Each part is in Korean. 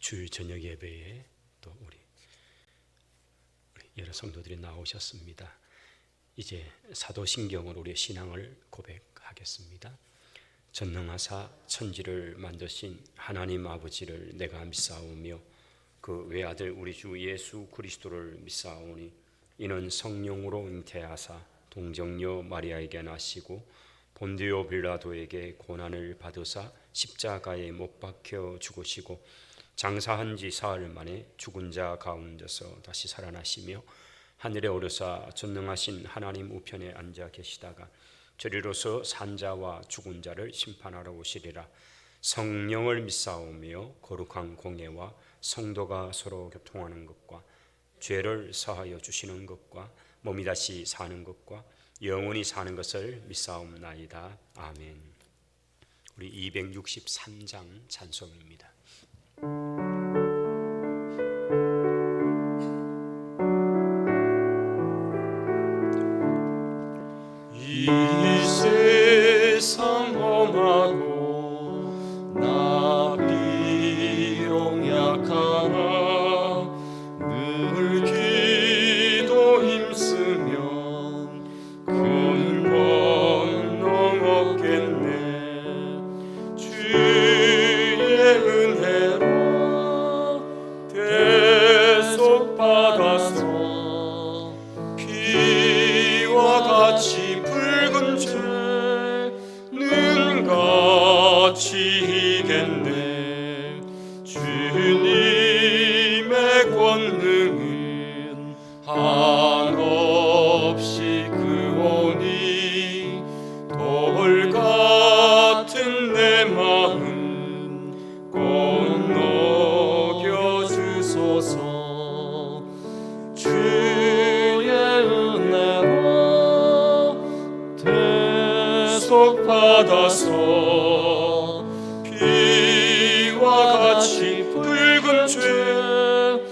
주일 저녁 예배에 또 우리 여러 성도들이 나오셨습니다. 이제 사도신경으로 우리의 신앙을 고백하겠습니다. 전능하사 천지를 만드신 하나님 아버지를 내가 믿사오며 그 외아들 우리 주 예수 그리스도를 믿사오니 이는 성령으로 잉태하사 동정녀 마리아에게 나시고 본디오 빌라도에게 고난을 받으사 십자가에 못 박혀 죽으시고 장사한 지 사흘 만에 죽은 자 가운데서 다시 살아나시며 하늘에 오르사 전능하신 하나님 우편에 앉아 계시다가 저리로서 산자와 죽은 자를 심판하러 오시리라. 성령을 믿사오며 거룩한 공예와 성도가 서로 교통하는 것과 죄를 사하여 주시는 것과 몸이 다시 사는 것과 영원히 사는 것을 믿사옵나이다. 아멘. 우리 263장 찬송입니다. 이 세상 험하고 나 비록 약하나 늘 기도 힘쓰면 큰 권능 얻겠네. 주의 은혜로 대속받아서 피와 같이 붉은 죄는 같이 이겠네. 주님의 권능은 한없이 크오니 돌 같은 내 마음 꼭 녹여주소서. 주의 은혜로 대속받아서 피와 같이 붉은 죄는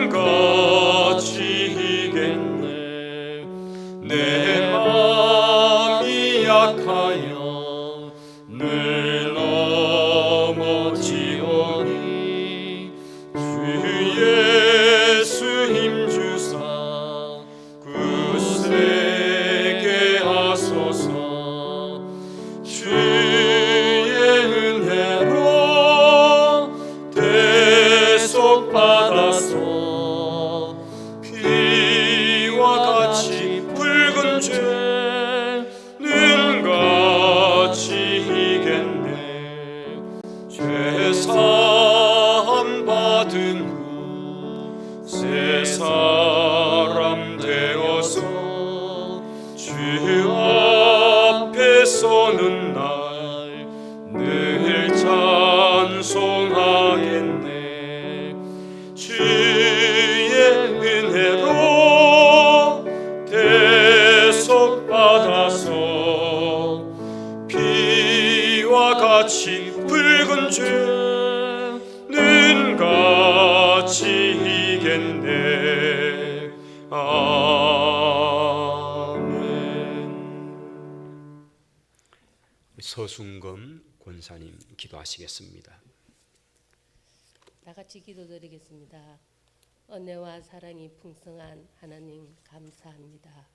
같이 이겠네. 내 마음이 약하여 늘 넘어지오니 주 예수 힘주사 굳세게 하소서. 주의 은혜로 대속받아서 피와 같이 붉은 죄는 같이 이겠네. 죄사함 받은 후 새 사람 되어서 주 앞에 서는 날 늘 찬송하겠네. 주의 은혜로 대속받아서 피와 같이 붉은 죄는 같이 이겠네. 아멘. 서순검 권사님 기도하시겠습니다. 다 같이 기도드리겠습니다. 은혜와 사랑이 풍성한 하나님 감사합니다.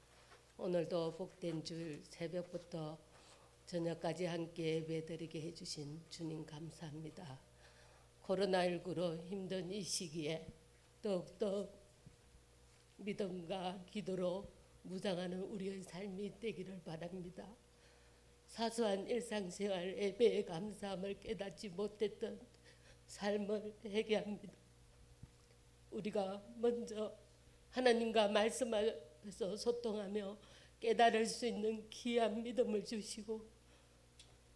오늘도 복된 주일 새벽부터 저녁까지 함께 예배드리게 해주신 주님 감사합니다. 코로나19로 힘든 이 시기에 더욱더 믿음과 기도로 무장하는 우리의 삶이 되기를 바랍니다. 사소한 일상생활 예배의 감사함을 깨닫지 못했던 삶을 회개합니다. 우리가 먼저 하나님과 말씀하면서 소통하며 깨달을 수 있는 귀한 믿음을 주시고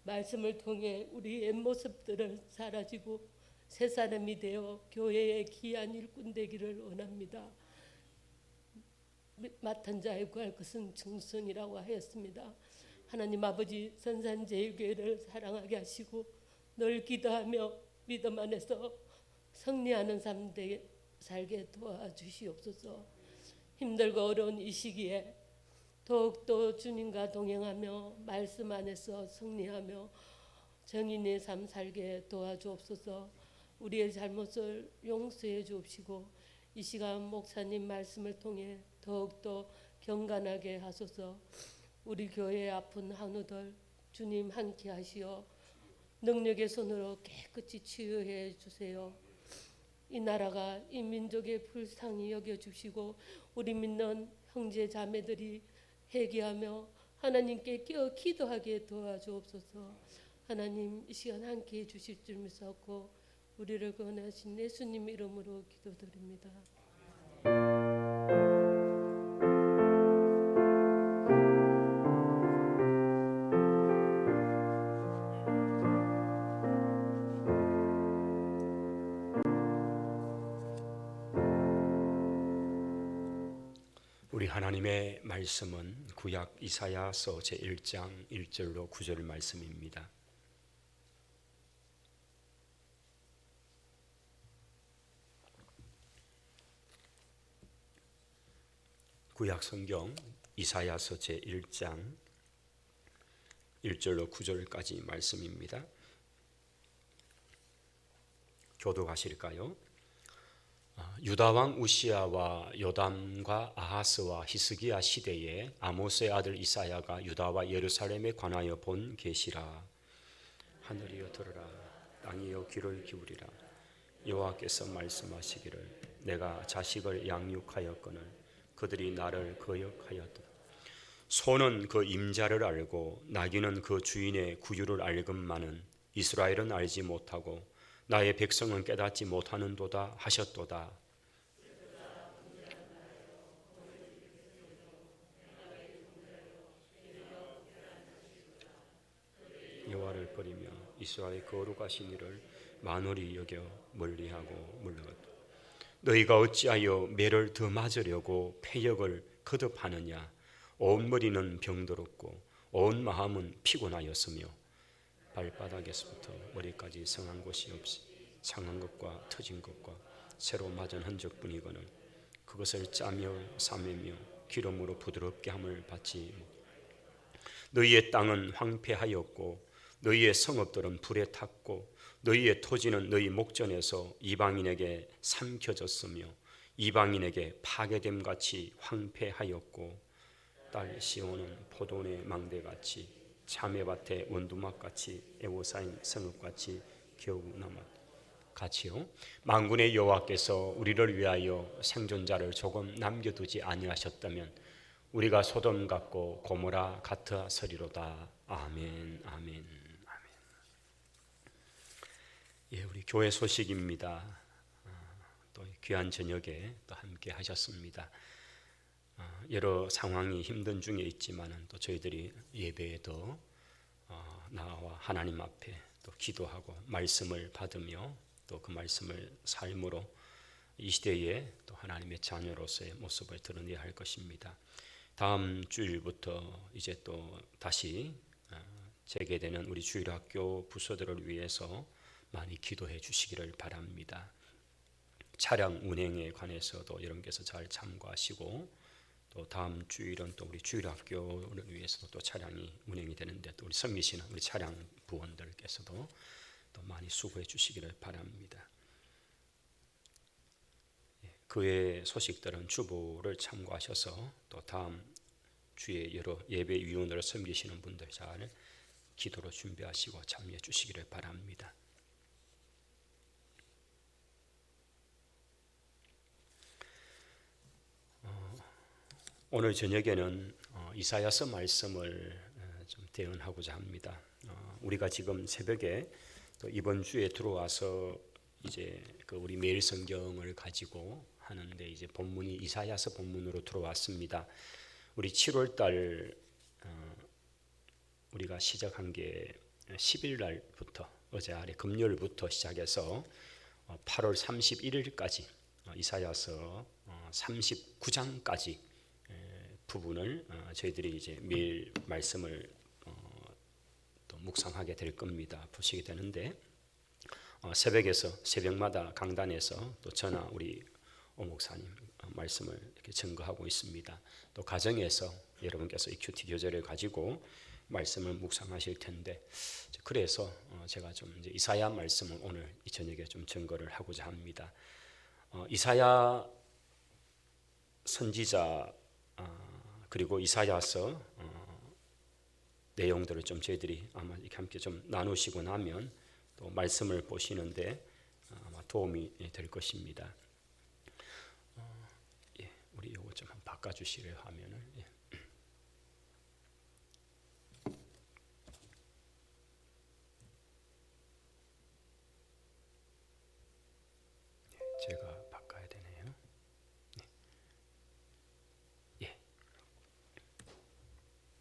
말씀을 통해 우리의 모습들을 사라지고 새 사람이 되어 교회의 귀한 일꾼 되기를 원합니다. 맡은 자의 구할 것은 충성이라고 하였습니다. 하나님 아버지 선산제일교회를 사랑하게 하시고 늘 기도하며 믿음 안에서 승리하는 삶 살게 도와주시옵소서. 힘들고 어려운 이 시기에 더욱더 주님과 동행하며 말씀 안에서 승리하며 정인의 삶 살게 도와주옵소서. 우리의 잘못을 용서해 주옵시고 이 시간 목사님 말씀을 통해 더욱더 경건하게 하소서. 우리 교회의 아픈 한우들 주님 함께 하시어 능력의 손으로 깨끗이 치유해 주세요. 이 나라가 이 민족의 불쌍히 여겨주시고 우리 믿는 형제 자매들이 회개하며 하나님께 기도하게 도와주옵소서. 하나님 이 시간 함께해 주실 줄 믿사옵고 우리를 구원하신 예수님 이름으로 기도드립니다. 우리 하나님의 말씀은 구약 이사야서 제1장 1절로 9절 말씀입니다. 구약 성경 이사야서 제1장 1절로 9절까지 말씀입니다. 교독하실까요? 유다 왕 우시야와 요담과 아하스와 히스기야 시대에 아모스의 아들 이사야가 유다와 예루살렘에 관하여 본 계시라. 하늘이여 들으라, 땅이여 귀를 기울이라. 여호와께서 말씀하시기를 내가 자식을 양육하였거늘 그들이 나를 거역하였도다. 소는 그 임자를 알고 나귀는 그 주인의 구유를 알건만은 이스라엘은 알지 못하고 나의 백성은 깨닫지 못하는도다 하셨도다. 여호와를 버리며 이스라엘 거룩하신 이를 만홀히 여겨 멀리하고 물러갔다. 너희가 어찌하여 매를 더 맞으려고 패역을 거듭하느냐. 온 머리는 병들었고 온 마음은 피곤하였으며 발바닥에서부터 머리까지 성한 곳이 없이 상한 것과 터진 것과 새로 맞은 흔적뿐이거늘 그것을 짜며 싸매며 기름으로 부드럽게 함을 받지 못. 너희의 땅은 황폐하였고 너희의 성읍들은 불에 탔고 너희의 토지는 너희 목전에서 이방인에게 삼켜졌으며 이방인에게 파괴됨같이 황폐하였고 딸 시온은 포도원의 망대같이 참외밭의 원두막같이 애워싸인 성읍같이 겨우 남았다. 같이요. 만군의 여호와께서 우리를 위하여 생존자를 조금 남겨두지 아니하셨다면 우리가 소돔 같고 고모라 같으서리로다. 아멘, 아멘, 아멘. 예, 우리 교회 소식입니다. 또 귀한 저녁에 또 함께 하셨습니다. 여러 상황이 힘든 중에 있지만은 또 저희들이 예배에도 나와 하나님 앞에 또 기도하고 말씀을 받으며 또 그 말씀을 삶으로 이 시대에 또 하나님의 자녀로서의 모습을 드러내야 할 것입니다. 다음 주일부터 이제 또 다시 재개되는 우리 주일학교 부서들을 위해서 많이 기도해 주시기를 바랍니다. 차량 운행에 관해서도 여러분께서 잘 참고하시고 또 다음 주일은 또 우리 주일학교를 위해서도 또 차량이 운행이 되는데 또 우리 선미씨는 우리 차량 부원들께서도 또 많이 수고해 주시기를 바랍니다. 그 외의 소식들은 주보를 참고하셔서 또 다음 주에 여러 예배위원으로 섬기시는 분들 잘 기도로 준비하시고 참여해 주시기를 바랍니다. 오늘 저녁에는 이사야서 말씀을 좀 대언하고자 합니다. 우리가 지금 새벽에 또 이번 주에 들어와서 이제 그 우리 매일 성경을 가지고 하는데 이제 본문이 이사야서 본문으로 들어왔습니다. 우리 7월 달 우리가 시작한 게 10일 날부터 어제 아래 금요일부터 시작해서 8월 31일까지 이사야서 39장까지 부분을 저희들이 이제 매일 말씀을 또 묵상하게 될 겁니다. 보시게 되는데 새벽마다 강단에서 또 저나 우리 오 목사님 말씀을 이렇게 증거하고 있습니다. 또 가정에서 여러분께서 이 큐티 교재를 가지고 말씀을 묵상하실 텐데, 그래서 제가 좀 이제 이사야 말씀을 오늘 이 저녁에 좀 증거를 하고자 합니다. 이사야 선지자 그리고 이사야서 내용들을 좀 저희들이 아마 이렇게 함께 좀 나누시고 나면 또 말씀을 보시는데 아마 도움이 될 것입니다. 예, 우리 이거 좀 한번 바꿔주시래요 화면을. 예. 제가 바꿔야 되네요. 예,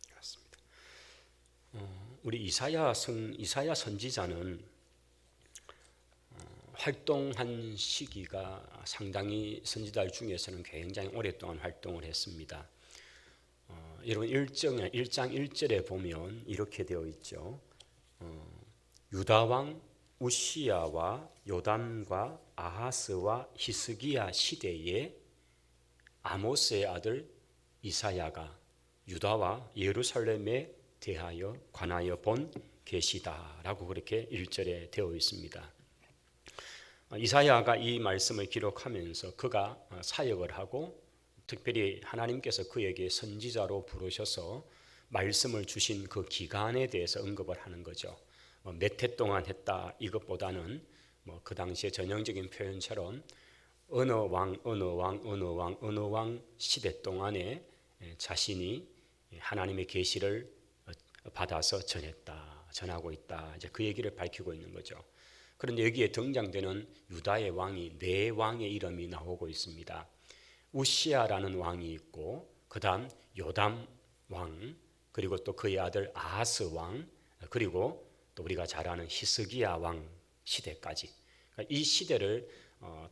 그렇습니다. 우리 이사야 선지자는 활동한 시기가 상당히 선지자들 중에서는 굉장히 오랫동안 활동을 했습니다. 여러분 1장 1절에 보면 이렇게 되어 있죠. 유다 왕 우시야와 요담과 아하스와 히스기야 시대에 아모스의 아들 이사야가 유다와 예루살렘에 대하여 관하여 본 계시다라고 그렇게 1절에 되어 있습니다. 이사야가 이 말씀을 기록하면서 그가 사역을 하고 특별히 하나님께서 그에게 선지자로 부르셔서 말씀을 주신 그 기간에 대해서 언급을 하는 거죠. 몇 해 동안 했다 이것보다는 그 당시의 전형적인 표현처럼 어느 왕 시대 동안에 자신이 하나님의 계시를 받아서 전하고 있다. 이제 그 얘기를 밝히고 있는 거죠. 그런데 여기에 등장되는 유다의 왕이 네 왕의 이름이 나오고 있습니다. 우시야라는 왕이 있고, 그다음 요담 왕, 그리고 또 그의 아들 아하스 왕, 그리고 또 우리가 잘 아는 히스기야 왕 시대까지. 그러니까 이 시대를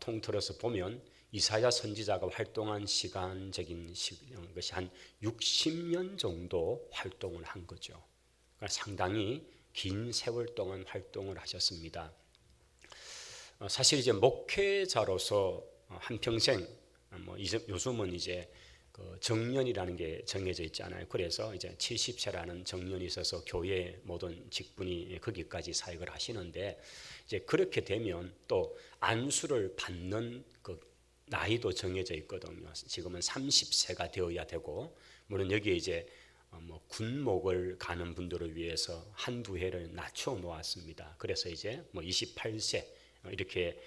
통틀어서 보면 이사야 선지자가 활동한 시간적인 것이 한 60년 정도 활동을 한 거죠. 그러니까 상당히 긴 세월 동안 활동을 하셨습니다. 사실 이제 목회자로서 한평생 요즘은 이제 그 정년이라는 게 정해져 있잖아요. 그래서 이제 70세라는 정년이 있어서 교회 모든 직분이 거기까지 사역을 하시는데, 이제 그렇게 되면 또 안수를 받는 그 나이도 정해져 있거든요. 지금은 30세가 되어야 되고, 물론 여기에 이제 군목을 가는 분들을 위해서 한두 해를 낮춰 놓았습니다. 그래서 이제 28세 이렇게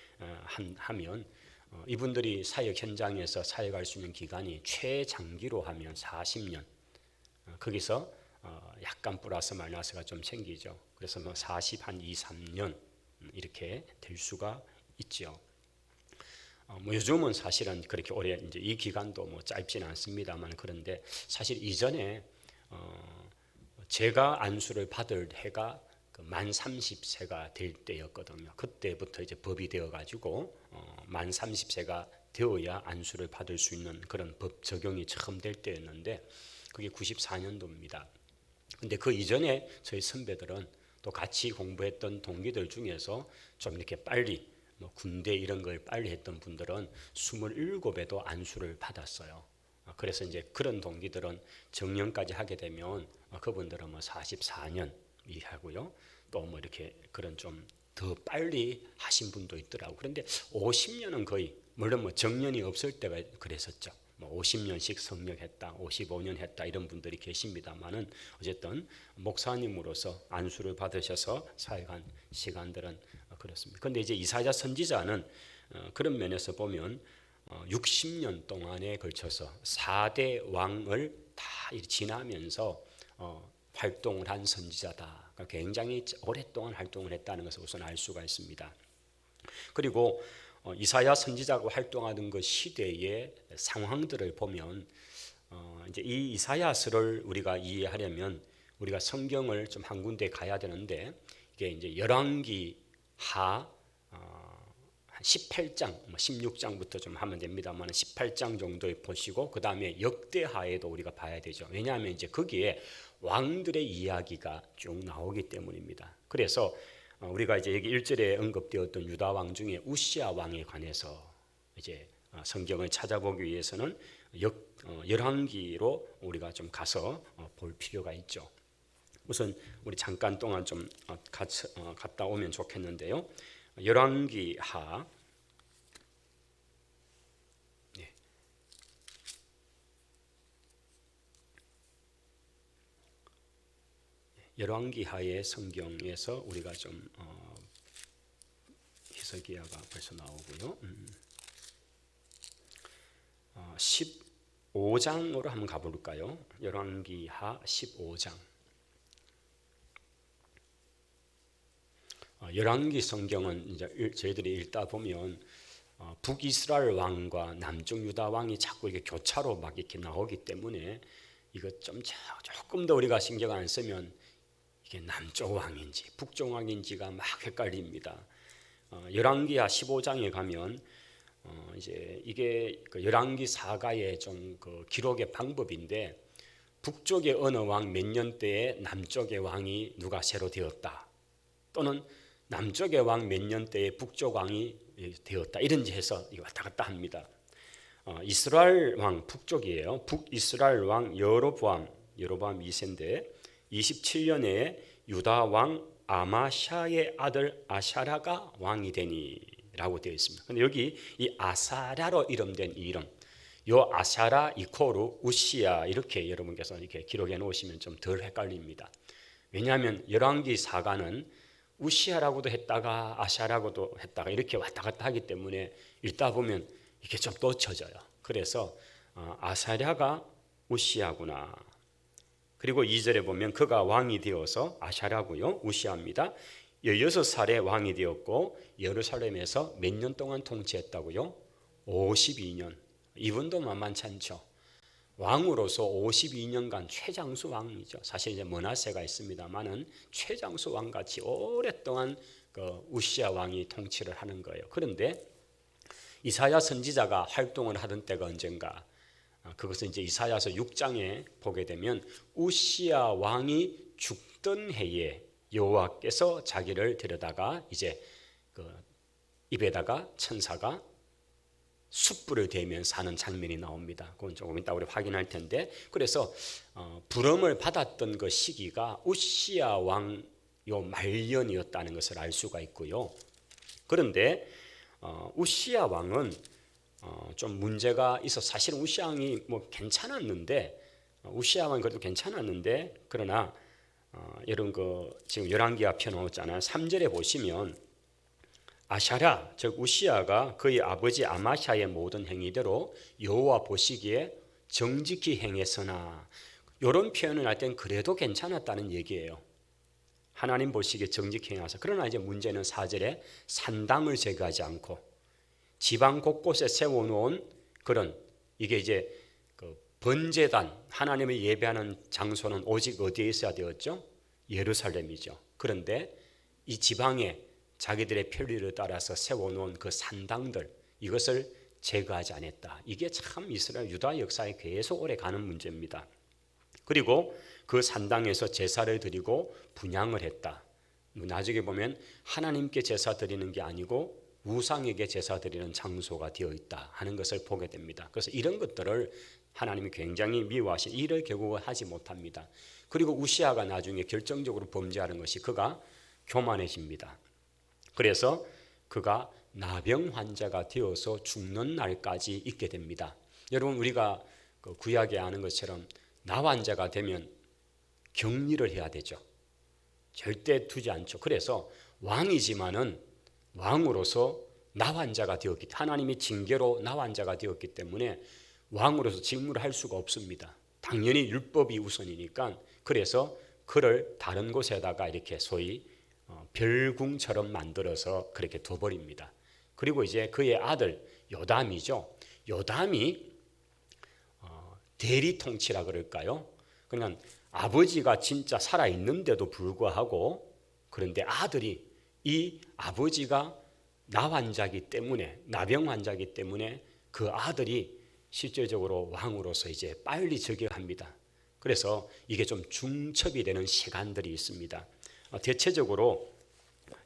하면 이분들이 사역 현장에서 사역할 수 있는 기간이 최장기로 하면 40년. 거기서 약간 플러스 마이너스가 좀 생기죠. 그래서 40 한 2, 3년 이렇게 될 수가 있죠. 요즘은 사실은 그렇게 오래 이제 이 기간도 짧지는 않습니다만, 그런데 사실 이전에 제가 안수를 받을 해가 만 30세가 될 때였거든요. 그때부터 이제 법이 되어 가지고 만 30세가 되어야 안수를 받을 수 있는 그런 법 적용이 처음 될 때였는데, 그게 94년도입니다. 근데 그 이전에 저희 선배들은 또 같이 공부했던 동기들 중에서 좀 이렇게 빨리 군대 이런 걸 빨리 했던 분들은 27에도 안수를 받았어요. 그래서 이제 그런 동기들은 정년까지 하게 되면 그분들은 44년 하고요. 또 이렇게 그런 좀 더 빨리 하신 분도 있더라고. 그런데 50년은 거의, 물론 정년이 없을 때가 그랬었죠. 50년씩 성역했다, 55년 했다 이런 분들이 계십니다만은, 어쨌든 목사님으로서 안수를 받으셔서 사역한 시간들은 그렇습니다. 그런데 이제 이사야 선지자는 그런 면에서 보면 60년 동안에 걸쳐서 4대 왕을 다 지나면서 활동을 한 선지자다. 그러니까 굉장히 오랫동안 활동을 했다는 것을 우선 알 수가 있습니다. 그리고 이사야 선지자가 활동하던 그 시대의 상황들을 보면 이제 이 이사야서를 우리가 이해하려면 우리가 성경을 좀 한 군데 가야 되는데, 이게 이제 열왕기 하 18장, 16장부터 좀 하면 됩니다만 18장 정도 보시고 그 다음에 역대하에도 우리가 봐야 되죠. 왜냐하면 이제 거기에 왕들의 이야기가 쭉 나오기 때문입니다. 그래서 우리가 이제 여기 1절에 언급되었던 유다 왕 중에 우시야 왕에 관해서 이제 성경을 찾아보기 위해서는 열왕기로 우리가 좀 가서 볼 필요가 있죠. 우선 우리 잠깐 동안 좀 같이 갔다 오면 좋겠는데요. 열왕기하 열왕기하의 성경에서 우리가 좀 히스기야가 벌써 나오고요. 15장으로 한번 가볼까요? 열왕기하 15장. 열왕기 성경은 이제 저희들이 읽다 보면 북이스라엘 왕과 남쪽 유다 왕이 자꾸 이게 교차로 막 이렇게 나오기 때문에 이거 좀 조금 더 우리가 신경 안 쓰면 이게 남쪽 왕인지 북쪽 왕인지가 막 헷갈립니다. 열왕기하 15장에 가면 이제 이게 그 열왕기 사가의 좀 그 기록의 방법인데 북쪽의 어느 왕 몇 년대에 남쪽의 왕이 누가 새로 되었다, 또는 남쪽의 왕 몇 년대에 북쪽 왕이 되었다, 이런지 해서 왔다 갔다 합니다. 이스라엘 왕 북쪽이에요. 북이스라엘 왕 여로보암 2세인데 27년에 유다 왕 아마샤의 아들 아샤라가 왕이 되니라고 되어 있습니다. 근데 여기 이 아사라로 이름된 이 이름, 요 아샤라 이코르 우시야, 이렇게 여러분께서 이렇게 기록해 놓으시면 좀 덜 헷갈립니다. 왜냐하면 열왕기 사가는 우시야라고도 했다가 아샤라고도 했다가 이렇게 왔다 갔다 하기 때문에 읽다 보면 이게 좀 놓쳐져요. 그래서 아사랴가 우시야구나. 그리고 2절에 보면 그가 왕이 되어서 아샤라고요, 우시야입니다. 16살에 왕이 되었고 예루살렘에서 몇 년 동안 통치했다고요? 52년. 이분도 만만치 않죠. 왕으로서 52년간 최장수 왕이죠. 사실 이제 므낫세가 있습니다만은 최장수 왕같이 오랫동안 그 우시야 왕이 통치를 하는 거예요. 그런데 이사야 선지자가 활동을 하던 때가 언젠가, 그것은 이제 이사야서 6장에 보게 되면 우시야 왕이 죽던 해에 여호와께서 자기를 데려다가 이제 그 입에다가 천사가 숯불을 대면서 하는 장면이 나옵니다. 그건 조금 이따 우리 확인할 텐데, 그래서 부름을 받았던 그 시기가 우시야 왕 요 말년이었다는 것을 알 수가 있고요. 그런데 우시야 왕은 좀 문제가 있어. 사실은 우시야 왕이 뭐 괜찮았는데, 우시야 왕이 그래도 괜찮았는데, 그러나 여러분 그 지금 열왕기하 펴놓았잖아요. 3절에 보시면 아샤라, 즉 우시야가 그의 아버지 아마샤의 모든 행위대로 여호와 보시기에 정직히 행했으나, 이런 표현을 할 땐 그래도 괜찮았다는 얘기예요. 하나님 보시기에 정직히 행하사. 그러나 이제 문제는 4절에 산당을 제거하지 않고 지방 곳곳에 세워놓은 그런, 이게 이제 그 번제단, 하나님을 예배하는 장소는 오직 어디에 있어야 되었죠? 예루살렘이죠. 그런데 이 지방에 자기들의 편리를 따라서 세워놓은 그 산당들, 이것을 제거하지 않았다. 이게 참 이스라엘 유다 역사에 계속 오래 가는 문제입니다. 그리고 그 산당에서 제사를 드리고 분향을 했다. 나중에 보면 하나님께 제사 드리는 게 아니고 우상에게 제사 드리는 장소가 되어 있다 하는 것을 보게 됩니다. 그래서 이런 것들을 하나님이 굉장히 미워하신, 이를 결국 하지 못합니다. 그리고 우시야가 나중에 결정적으로 범죄하는 것이 그가 교만해집니다. 그래서 그가 나병 환자가 되어서 죽는 날까지 있게 됩니다. 여러분 우리가 그 구약에 아는 것처럼 나 환자가 되면 격리를 해야 되죠. 절대 두지 않죠. 그래서 왕이지만은 왕으로서 나 환자가 되었기, 하나님이 징계로 나 환자가 되었기 때문에 왕으로서 직무를 할 수가 없습니다. 당연히 율법이 우선이니까. 그래서 그를 다른 곳에다가 이렇게 소위 별궁처럼 만들어서 그렇게 둬버립니다. 그리고 이제 그의 아들 요담이죠. 요담이 대리 통치라 그럴까요? 그냥 아버지가 진짜 살아있는데도 불구하고, 그런데 아들이, 이 아버지가 나 환자기 때문에, 나병 환자기 때문에 그 아들이 실질적으로 왕으로서 이제 빨리 즉위합니다. 그래서 이게 좀 중첩이 되는 시간들이 있습니다. 대체적으로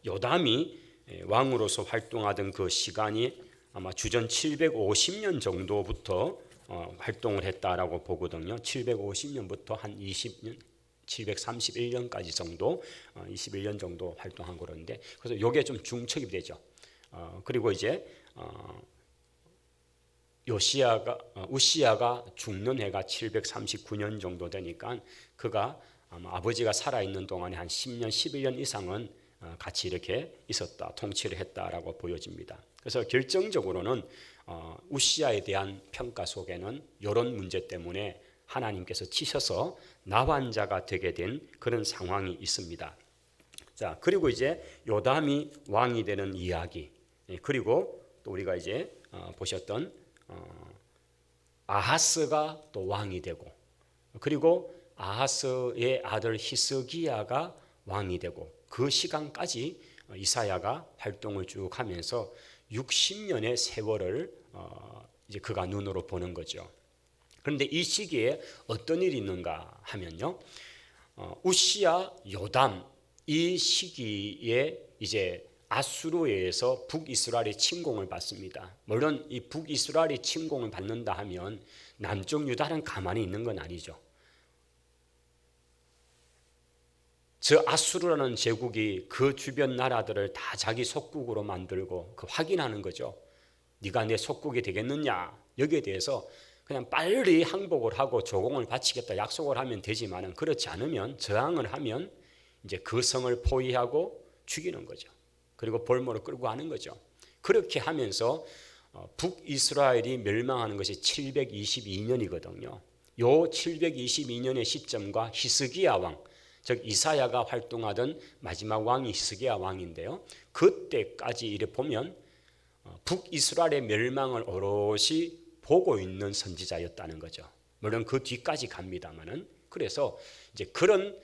요담이 왕으로서 활동하던 그 시간이 아마 주전 750년 정도부터 활동을 했다라고 보거든요. 750년부터 한 20년, 731년까지 정도 21년 정도 활동한 그런데 그래서 요게 좀 중첩이 되죠. 그리고 이제 우시야가 죽는 해가 739년 정도 되니까 그가 아마 아버지가 살아있는 동안에 한 10년, 11년 이상은 같이 이렇게 있었다, 통치를 했다라고 보여집니다. 그래서 결정적으로는 우시야에 대한 평가 속에는 이런 문제 때문에 하나님께서 치셔서 나환자가 되게 된 그런 상황이 있습니다. 자, 그리고 이제 요담이 왕이 되는 이야기, 그리고 또 우리가 이제 보셨던 아하스가 또 왕이 되고, 그리고 아하스의 아들 히스기야가 왕이 되고, 그 시간까지 이사야가 활동을 쭉 하면서 60년의 세월을 이제 그가 눈으로 보는 거죠. 그런데 이 시기에 어떤 일이 있는가 하면요, 우시야, 요담 이 시기에 이제 아수르에서 북이스라엘의 침공을 받습니다. 물론 이 북이스라엘의 침공을 받는다 하면 남쪽 유다는 가만히 있는 건 아니죠. 저 아수르라는 제국이 그 주변 나라들을 다 자기 속국으로 만들고 그 확인하는 거죠. 네가 내 속국이 되겠느냐. 여기에 대해서 그냥 빨리 항복을 하고 조공을 바치겠다 약속을 하면 되지만 그렇지 않으면 저항을 하면 이제 그 성을 포위하고 죽이는 거죠. 그리고 볼모로 끌고 가는 거죠. 그렇게 하면서 북이스라엘이 멸망하는 것이 722년이거든요. 요 722년의 시점과 히스기야 왕, 즉 이사야가 활동하던 마지막 왕이 히스기야 왕인데요. 그때까지 이래 보면 북이스라엘의 멸망을 오롯이 보고 있는 선지자였다는 거죠. 물론 그 뒤까지 갑니다만은. 그래서 이제 그런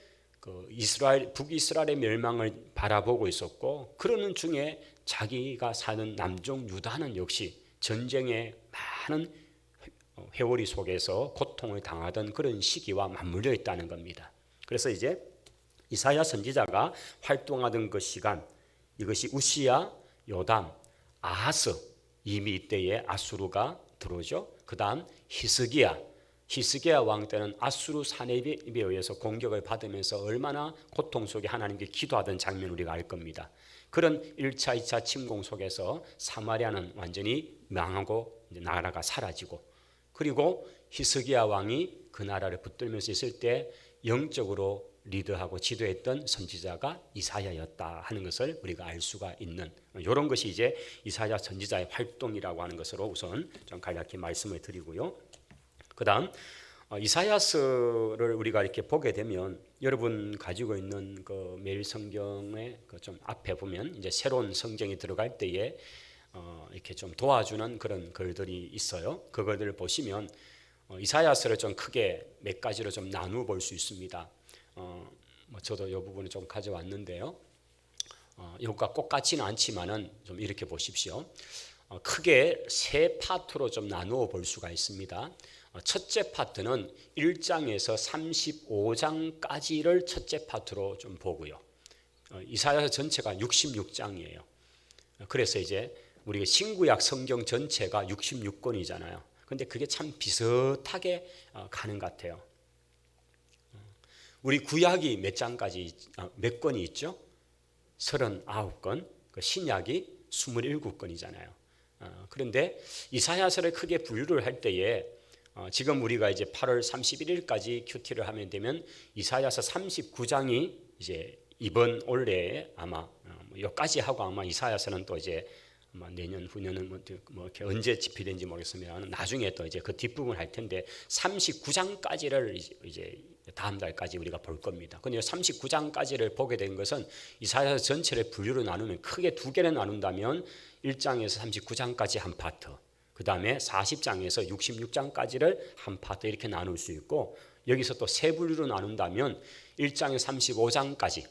북이스라엘의 멸망을 바라보고 있었고, 그러는 중에 자기가 사는 남쪽 유다는 역시 전쟁의 많은 회오리 속에서 고통을 당하던 그런 시기와 맞물려 있다는 겁니다. 그래서 이제 이사야 선지자가 활동하던 그 시간, 이것이 우시야, 요담, 아하스, 이미 이때에 아수르가 들어오죠. 그 다음 히스기야 왕 때는 아수르 사내비에 의해서 공격을 받으면서 얼마나 고통 속에 하나님께 기도하던 장면을 우리가 알 겁니다. 그런 1차, 2차 침공 속에서 사마리아는 완전히 망하고 나라가 사라지고, 그리고 히스기야 왕이 그 나라를 붙들면서 있을 때 영적으로 리드하고 지도했던 선지자가 이사야였다 하는 것을 우리가 알 수가 있는, 이런 것이 이제 이사야 선지자의 활동이라고 하는 것으로 우선 좀 간략히 말씀을 드리고요. 그 다음 이사야서를 우리가 이렇게 보게 되면 여러분 가지고 있는 그 매일 성경의 그 좀 앞에 보면 이제 새로운 성경이 들어갈 때에 이렇게 좀 도와주는 그런 글들이 있어요. 그것들을 보시면 이사야서를 좀 크게 몇 가지로 좀 나누어 볼 수 있습니다. 저도 이 부분을 좀 가져왔는데요. 이것과 똑같지는 않지만은 좀 이렇게 보십시오. 크게 세 파트로 좀 나누어 볼 수가 있습니다. 첫째 파트는 1장에서 35장까지를 첫째 파트로 좀 보고요. 이사야서 전체가 66장이에요. 그래서 이제 우리가 신구약 성경 전체가 66권이잖아요. 근데 그게 참 비슷하게 가는 것 같아요. 우리 구약이 몇 권이 있죠? 39권, 그 신약이 27권이잖아요. 그런데 이사야서를 크게 분류를 할 때에 지금 우리가 이제 8월 31일까지 큐티를 하면 되면 이사야서 39장이 이제 이번 올해에 아마 여기까지 하고 아마 이사야서는 또 이제 아마 내년 후년은 뭐 이렇게 언제 집필된지 모르겠으면 나중에 또 이제 그 뒷부분 할 텐데 39장까지를 이제 다음 달까지 우리가 볼 겁니다. 근데 39장까지를 보게 된 것은 이사야서 전체를 분류로 나누면 크게 두 개를 나눈다면 1장에서 39장까지 한 파트, 그 다음에 40장에서 66장까지를 한 파트 이렇게 나눌 수 있고, 여기서 또 세 분류로 나눈다면 1장에서 35장까지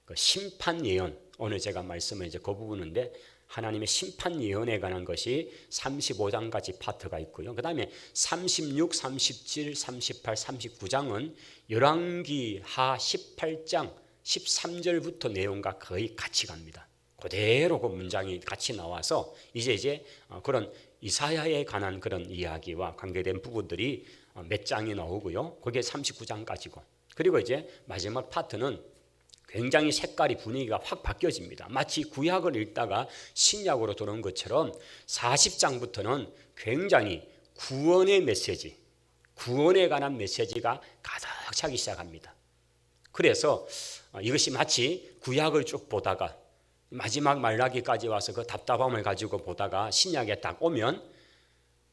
그 심판 예언, 오늘 제가 말씀을 이제 그 부분인데 하나님의 심판 예언에 관한 것이 35장까지 파트가 있고요. 그 다음에 36, 37, 38, 39장은 열왕기 하 18장 13절부터 내용과 거의 같이 갑니다. 그대로 그 문장이 같이 나와서 이제 그런 이사야에 관한 그런 이야기와 관계된 부분들이 몇 장이 나오고요. 그게 39장까지고, 그리고 이제 마지막 파트는 굉장히 색깔이 분위기가 확 바뀌어집니다. 마치 구약을 읽다가 신약으로 들어온 것처럼 40장부터는 굉장히 구원의 메시지, 구원에 관한 메시지가 가득 차기 시작합니다. 그래서 이것이 마치 구약을 쭉 보다가 마지막 말라기까지 와서 그 답답함을 가지고 보다가 신약에 딱 오면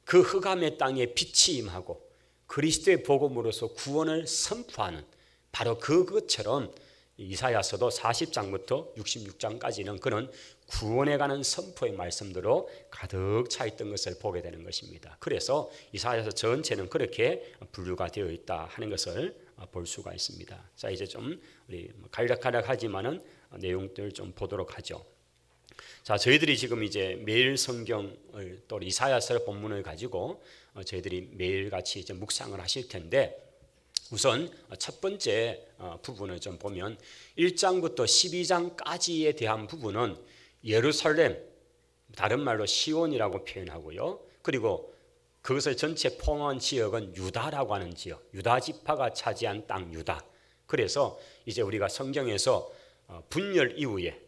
그 흑암의 땅에 빛이 임하고 그리스도의 복음으로서 구원을 선포하는 바로 그것처럼 이사야서도 40장부터 66장까지는 그런 구원에 관한 선포의 말씀들로 가득 차 있던 것을 보게 되는 것입니다. 그래서 이사야서 전체는 그렇게 분류가 되어 있다 하는 것을 볼 수가 있습니다. 자, 이제 좀 우리 간략하지만은 내용들 좀 보도록 하죠. 자, 저희들이 지금 이제 매일 성경을 또 이사야서 본문을 가지고 저희들이 매일 같이 이제 묵상을 하실 텐데, 우선 첫 번째 부분을 좀 보면 1장부터 12장까지에 대한 부분은 예루살렘, 다른 말로 시온이라고 표현하고요. 그리고 그것을 전체 포함한 지역은 유다라고 하는 지역, 유다 지파가 차지한 땅 유다. 그래서 이제 우리가 성경에서 분열 이후에,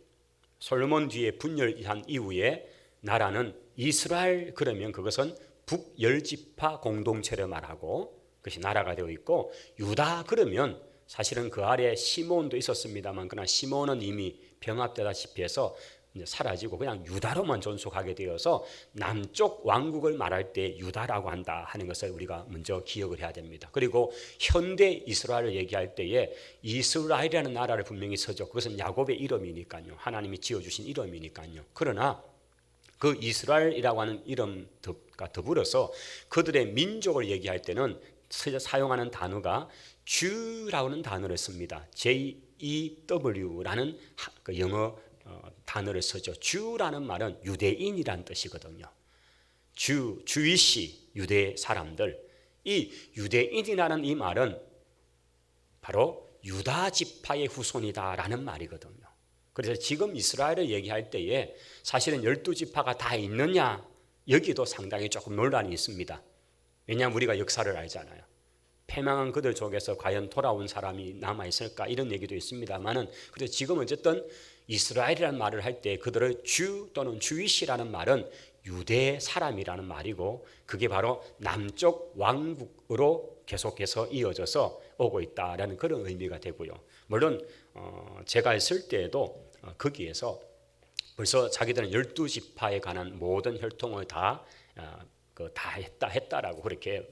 솔로몬 뒤에 분열한 이후에 나라는 이스라엘, 그러면 그것은 북열지파 공동체를 말하고 그것이 나라가 되어 있고, 유다 그러면 사실은 그 아래 시몬도 있었습니다만 그러나 시몬은 이미 병합되다시피 해서 이제 사라지고 그냥 유다로만 존속하게 되어서 남쪽 왕국을 말할 때 유다라고 한다 하는 것을 우리가 먼저 기억을 해야 됩니다. 그리고 현대 이스라엘을 얘기할 때에 이스라엘이라는 나라를 분명히 쓰죠. 그것은 야곱의 이름이니까요. 하나님이 지어주신 이름이니까요. 그러나 그 이스라엘이라고 하는 이름과 더불어서 그들의 민족을 얘기할 때는 사용하는 단어가 Jew라는 단어를 씁니다. JEW라는 그 영어 단어를 쓰죠. Jew라는 말은 유대인이란 뜻이거든요. 주이시, 유대 사람들. 이 유대인이라는 이 말은 바로 유다 지파의 후손이다라는 말이거든요. 그래서 지금 이스라엘을 얘기할 때에 사실은 12지파가 다 있느냐, 여기도 상당히 조금 논란이 있습니다. 왜냐하면 우리가 역사를 알잖아요. 패망한 그들 속에서 과연 돌아온 사람이 남아있을까, 이런 얘기도 있습니다만은, 그래서 지금 어쨌든 이스라엘이라는 말을 할 때 그들을 주 또는 주이시라는 말은 유대 사람이라는 말이고, 그게 바로 남쪽 왕국으로 계속해서 이어져서 오고 있다라는 그런 의미가 되고요. 물론 제가 있을 때에도 거기에서 벌써 자기들은 12지파에 관한 모든 혈통을 다 했다라고 그렇게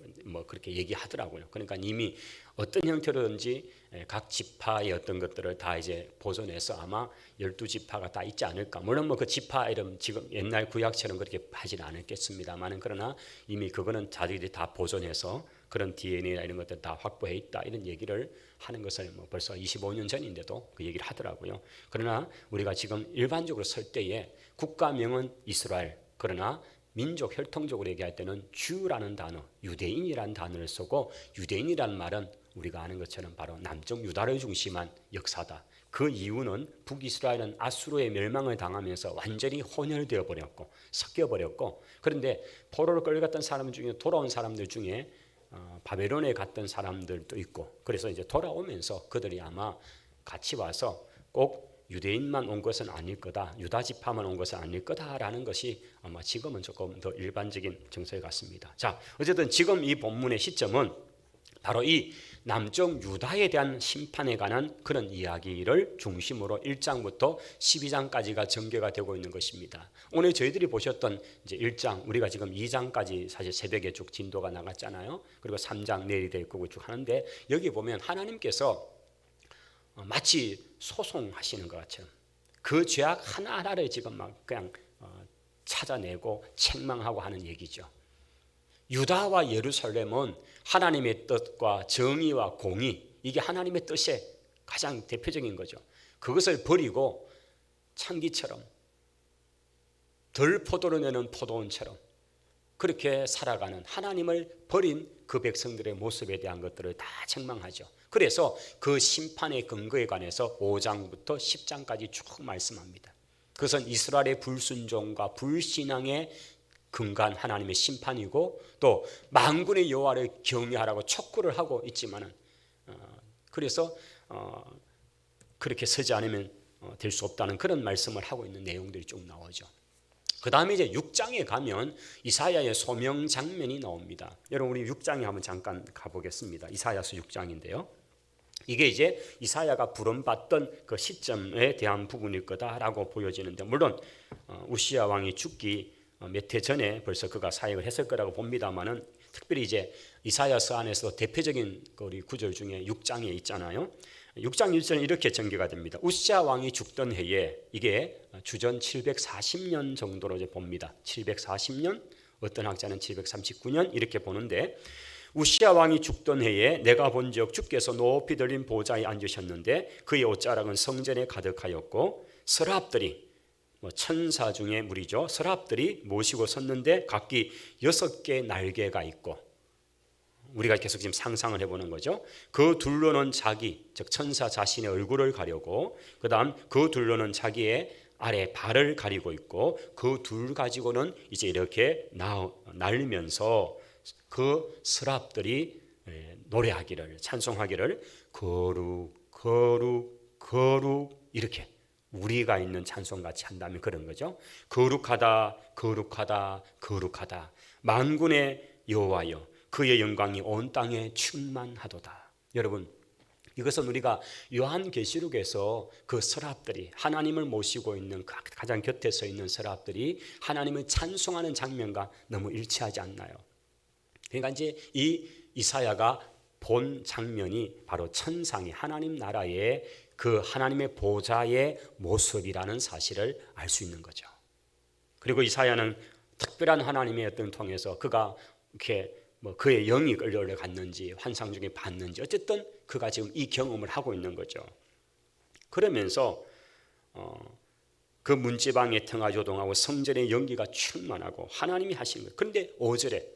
얘기하더라고요. 그러니까 이미 어떤 형태로든지 각 지파의 어떤 것들을 다 이제 보존해서 아마 12지파가 다 있지 않을까. 물론 그 지파 이름 지금 옛날 구약처럼 그렇게 하지는 않았겠습니다만은, 그러나 이미 그거는 자기들이 다 보존해서 그런 DNA나 이런 것들 다 확보해 있다, 이런 얘기를 하는 것을 벌써 25년 전인데도 그 얘기를 하더라고요. 그러나 우리가 지금 일반적으로 쓸 때에 국가명은 이스라엘, 그러나 민족 혈통적으로 얘기할 때는 주라는 단어, 유대인이라는 단어를 쓰고, 유대인이라는 말은 우리가 아는 것처럼 바로 남쪽 유다를 중심한 역사다. 그 이유는 북이스라엘은 아수르의 멸망을 당하면서 완전히 혼혈되어 버렸고 섞여 버렸고, 그런데 포로를 끌려갔던 사람 중에 돌아온 사람들 중에 바벨론에 갔던 사람들도 있고, 그래서 이제 돌아오면서 그들이 아마 같이 와서 꼭 유대인만 온 것은 아닐 거다, 유다 지파만 온 것은 아닐 거다라는 것이 아마 지금은 조금 더 일반적인 정서 같습니다. 자, 어쨌든 지금 이 본문의 시점은 바로 이 남쪽 유다에 대한 심판에 관한 그런 이야기를 중심으로 1장부터 12장까지가 전개가 되고 있는 것입니다. 오늘 저희들이 보셨던 이제 1장, 우리가 지금 2장까지 사실 새벽에 쭉 진도가 나갔잖아요. 그리고 3장 내일이 될 거고 쭉 하는데, 여기 보면 하나님께서 마치 소송하시는 것 같아요. 그 죄악 하나하나를 지금 막 그냥 찾아내고 책망하고 하는 얘기죠. 유다와 예루살렘은 하나님의 뜻과 정의와 공의, 이게 하나님의 뜻의 가장 대표적인 거죠. 그것을 버리고 창기처럼, 덜 포도를 내는 포도원처럼 그렇게 살아가는 하나님을 버린 그 백성들의 모습에 대한 것들을 다 책망하죠. 그래서 그 심판의 근거에 관해서 5장부터 10장까지 쭉 말씀합니다. 그것은 이스라엘의 불순종과 불신앙의 근간 하나님의 심판이고, 또 만군의 여호와를 경외하라고 촉구를 하고 있지만은 그래서 그렇게 서지 않으면 될 수 없다는 그런 말씀을 하고 있는 내용들이 쭉 나오죠. 그 다음에 이제 6장에 가면 이사야의 소명 장면이 나옵니다. 여러분 우리 6장에 한번 잠깐 가보겠습니다. 이사야서 6장인데요. 이게 이제 이사야가 부름받던 그 시점에 대한 부분일 거다라고 보여지는데, 물론 우시야 왕이 죽기 몇 해 전에 벌써 그가 사역을 했을 거라고 봅니다만은, 특별히 이제 이사야서 안에서 대표적인 우리 구절 중에 6장에 있잖아요. 6장 1절은 이렇게 전개가 됩니다. 우시야 왕이 죽던 해에, 이게 주전 740년 정도로 이제 봅니다. 740년, 어떤 학자는 739년 이렇게 보는데, 우시야 왕이 죽던 해에 내가 본즉 주께서 높이 들린 보좌에 앉으셨는데 그의 옷자락은 성전에 가득하였고 서랍들이, 천사 중에 무리죠, 서랍들이 모시고 섰는데 각기 6개의 날개가 있고, 우리가 계속 지금 상상을 해보는 거죠. 그 둘로는 자기, 즉 천사 자신의 얼굴을 가려고, 그 다음 그 둘로는 자기의 아래 발을 가리고 있고, 그 둘 가지고는 이제 이렇게 날리면서 그 서랍들이 노래하기를, 찬송하기를 거룩 거룩 거룩, 이렇게 우리가 있는 찬송같이 한다면 그런 거죠. 거룩하다 거룩하다 거룩하다 만군의 여호와여, 그의 영광이 온 땅에 충만하도다. 여러분, 이것은 우리가 요한계시록에서 그 서랍들이, 하나님을 모시고 있는 가장 곁에 서 있는 서랍들이 하나님을 찬송하는 장면과 너무 일치하지 않나요? 그러니까 이제 이 이사야가 본 장면이 바로 천상의 하나님 나라의 그 하나님의 보좌의 모습이라는 사실을 알 수 있는 거죠. 그리고 이사야는 특별한 하나님의 어떤 통해서 그가 이렇게 그의 영이 끌려갔는지 환상 중에 봤는지, 어쨌든 그가 지금 이 경험을 하고 있는 거죠. 그러면서 그 문지방에 등하조동하고 성전의 연기가 충만하고 하나님이 하신 거예요. 그런데 5절에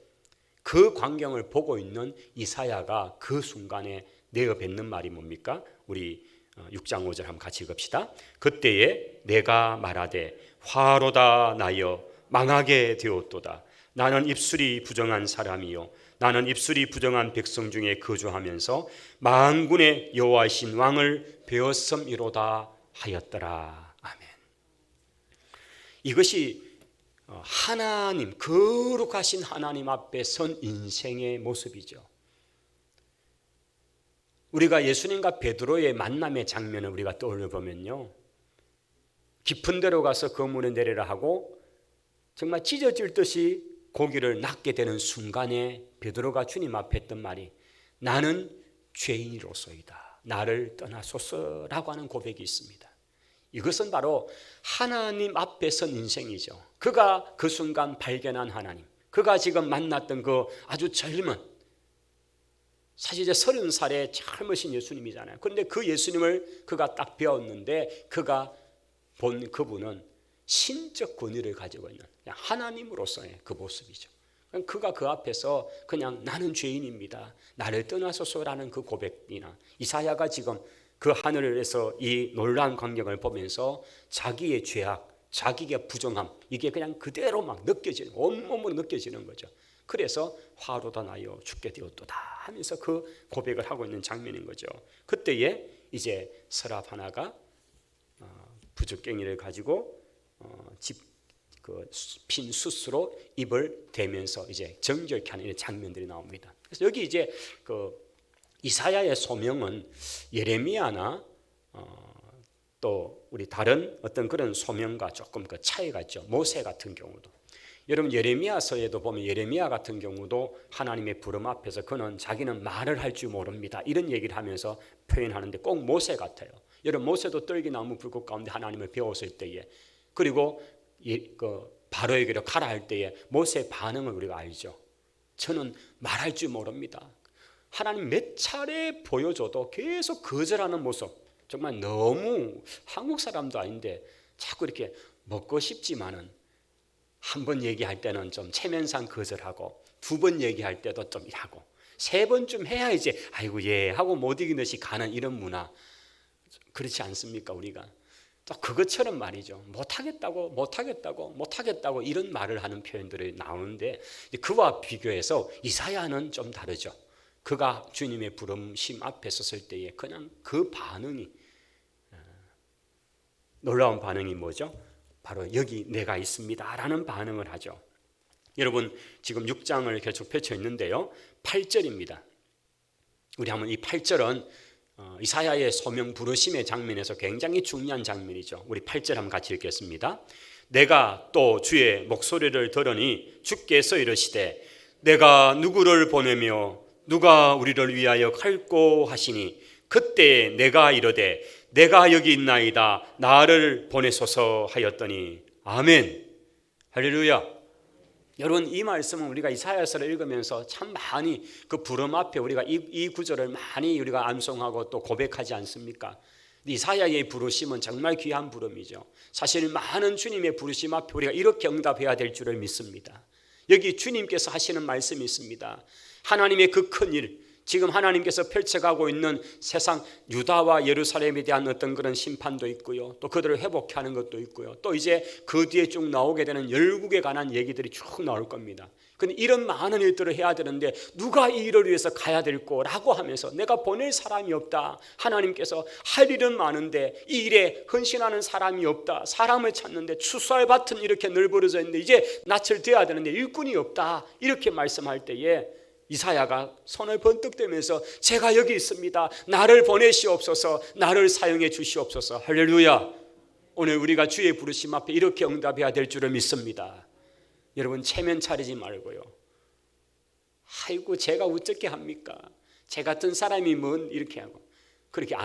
그 광경을 보고 있는 이사야가 그 순간에 내어 뱉는 말이 뭡니까? 우리 6장 5절 한번 같이 읽읍시다. 그때에 내가 말하되 화로다 나여 망하게 되었도다. 나는 입술이 부정한 사람이요 나는 입술이 부정한 백성 중에 거주하면서 만군의 여호와이신 왕을 배웠음이로다 하였더라. 아멘. 이것이 하나님, 거룩하신 하나님 앞에 선 인생의 모습이죠. 우리가 예수님과 베드로의 만남의 장면을 우리가 떠올려 보면요, 깊은 데로 가서 그물에 내리라 하고 정말 찢어질 듯이 고기를 낚게 되는 순간에 베드로가 주님 앞에 했던 말이 나는 죄인이로소이다, 나를 떠나소서라고 하는 고백이 있습니다. 이것은 바로 하나님 앞에 선 인생이죠. 그가 그 순간 발견한 하나님, 그가 지금 만났던 그 아주 젊은, 사실 이제 30살의 젊으신 예수님이잖아요. 그런데 그 예수님을 그가 딱 배웠는데 그가 본 그분은 신적 권위를 가지고 있는 하나님으로서의 그 모습이죠. 그가 그 앞에서 그냥 나는 죄인입니다, 나를 떠나소서라는 그 고백이나, 이사야가 지금 그 하늘에서 이 놀라운 광경을 보면서 자기의 죄악, 자기의 부정함, 이게 그냥 그대로 막 느껴지는, 온몸으로 느껴지는 거죠. 그래서 화로다 나여 죽게 되었도다 하면서 그 고백을 하고 있는 장면인 거죠. 그때에 이제 서랍 하나가 부적갱이를 가지고 핀 숯으로 입을 대면서 이제 정결케 하는 이런 장면들이 나옵니다. 그래서 여기 이제 이사야의 소명은 예레미야나 또 우리 다른 어떤 그런 소명과 조금 그 차이가 있죠. 모세 같은 경우도, 여러분 예레미야서에도 보면 예레미야 같은 경우도 하나님의 부름 앞에서 그는 자기는 말을 할 줄 모릅니다 이런 얘기를 하면서 표현하는데 꼭 모세 같아요. 여러분 모세도 떨기나무 불꽃 가운데 하나님을 배웠을 때에, 그리고 바로에게로 가라 할 때에 모세의 반응을 우리가 알죠. 저는 말할 줄 모릅니다. 하나님 몇 차례 보여줘도 계속 거절하는 모습, 정말 너무 한국 사람도 아닌데 자꾸 이렇게 먹고 싶지만은 한 번 얘기할 때는 좀 체면상 거절하고, 두 번 얘기할 때도 좀 하고, 세 번쯤 해야 이제 아이고 예 하고 못 이긴 듯이 가는 이런 문화, 그렇지 않습니까? 우리가 또 그것처럼 말이죠. 못하겠다고 이런 말을 하는 표현들이 나오는데, 그와 비교해서 이사야는 좀 다르죠. 그가 주님의 부름심 앞에 섰을 때에 그냥 그 반응이, 놀라운 반응이 뭐죠? 바로 여기 내가 있습니다 라는 반응을 하죠. 여러분 지금 6장을 계속 펼쳐 있는데요, 8절입니다. 우리 한번 이 8절은 이사야의 소명 부르심의 장면에서 굉장히 중요한 장면이죠. 우리 8절 한번 같이 읽겠습니다. 내가 또 주의 목소리를 들으니 주께서 이르시되 내가 누구를 보내며 누가 우리를 위하여 갈꼬 하시니 그때 내가 이르되 내가 여기 있나이다 나를 보내소서 하였더니 아멘. 할렐루야. 여러분 이 말씀은 우리가 이사야서를 읽으면서 참 많이 그 부름 앞에 우리가 이 구절을 많이 우리가 암송하고 또 고백하지 않습니까? 이사야의 부르심은 정말 귀한 부름이죠. 사실 많은 주님의 부르심 앞에 우리가 이렇게 응답해야 될 줄을 믿습니다. 여기 주님께서 하시는 말씀이 있습니다. 하나님의 그 큰 일, 지금 하나님께서 펼쳐가고 있는 세상 유다와 예루살렘에 대한 어떤 그런 심판도 있고요, 또 그들을 회복하는 것도 있고요, 또 이제 그 뒤에 쭉 나오게 되는 열국에 관한 얘기들이 쭉 나올 겁니다. 근데 이런 많은 일들을 해야 되는데 누가 이 일을 위해서 가야 될 거라고 하면서 내가 보낼 사람이 없다, 하나님께서 할 일은 많은데 이 일에 헌신하는 사람이 없다, 사람을 찾는데 추수할 밭은 이렇게 널브러져 있는데 이제 낯을 대야 되는데 일꾼이 없다, 이렇게 말씀할 때에 이사야가 손을 번뜩 대면서 제가 여기 있습니다, 나를 보내시옵소서, 나를 사용해 주시옵소서. 할렐루야. 오늘 우리가 주의 부르심 앞에 이렇게 응답해야 될 줄을 믿습니다. 여러분 체면 차리지 말고요, 아이고 제가 어떻게 합니까, 제 같은 사람이 뭔 이렇게 하고 그렇게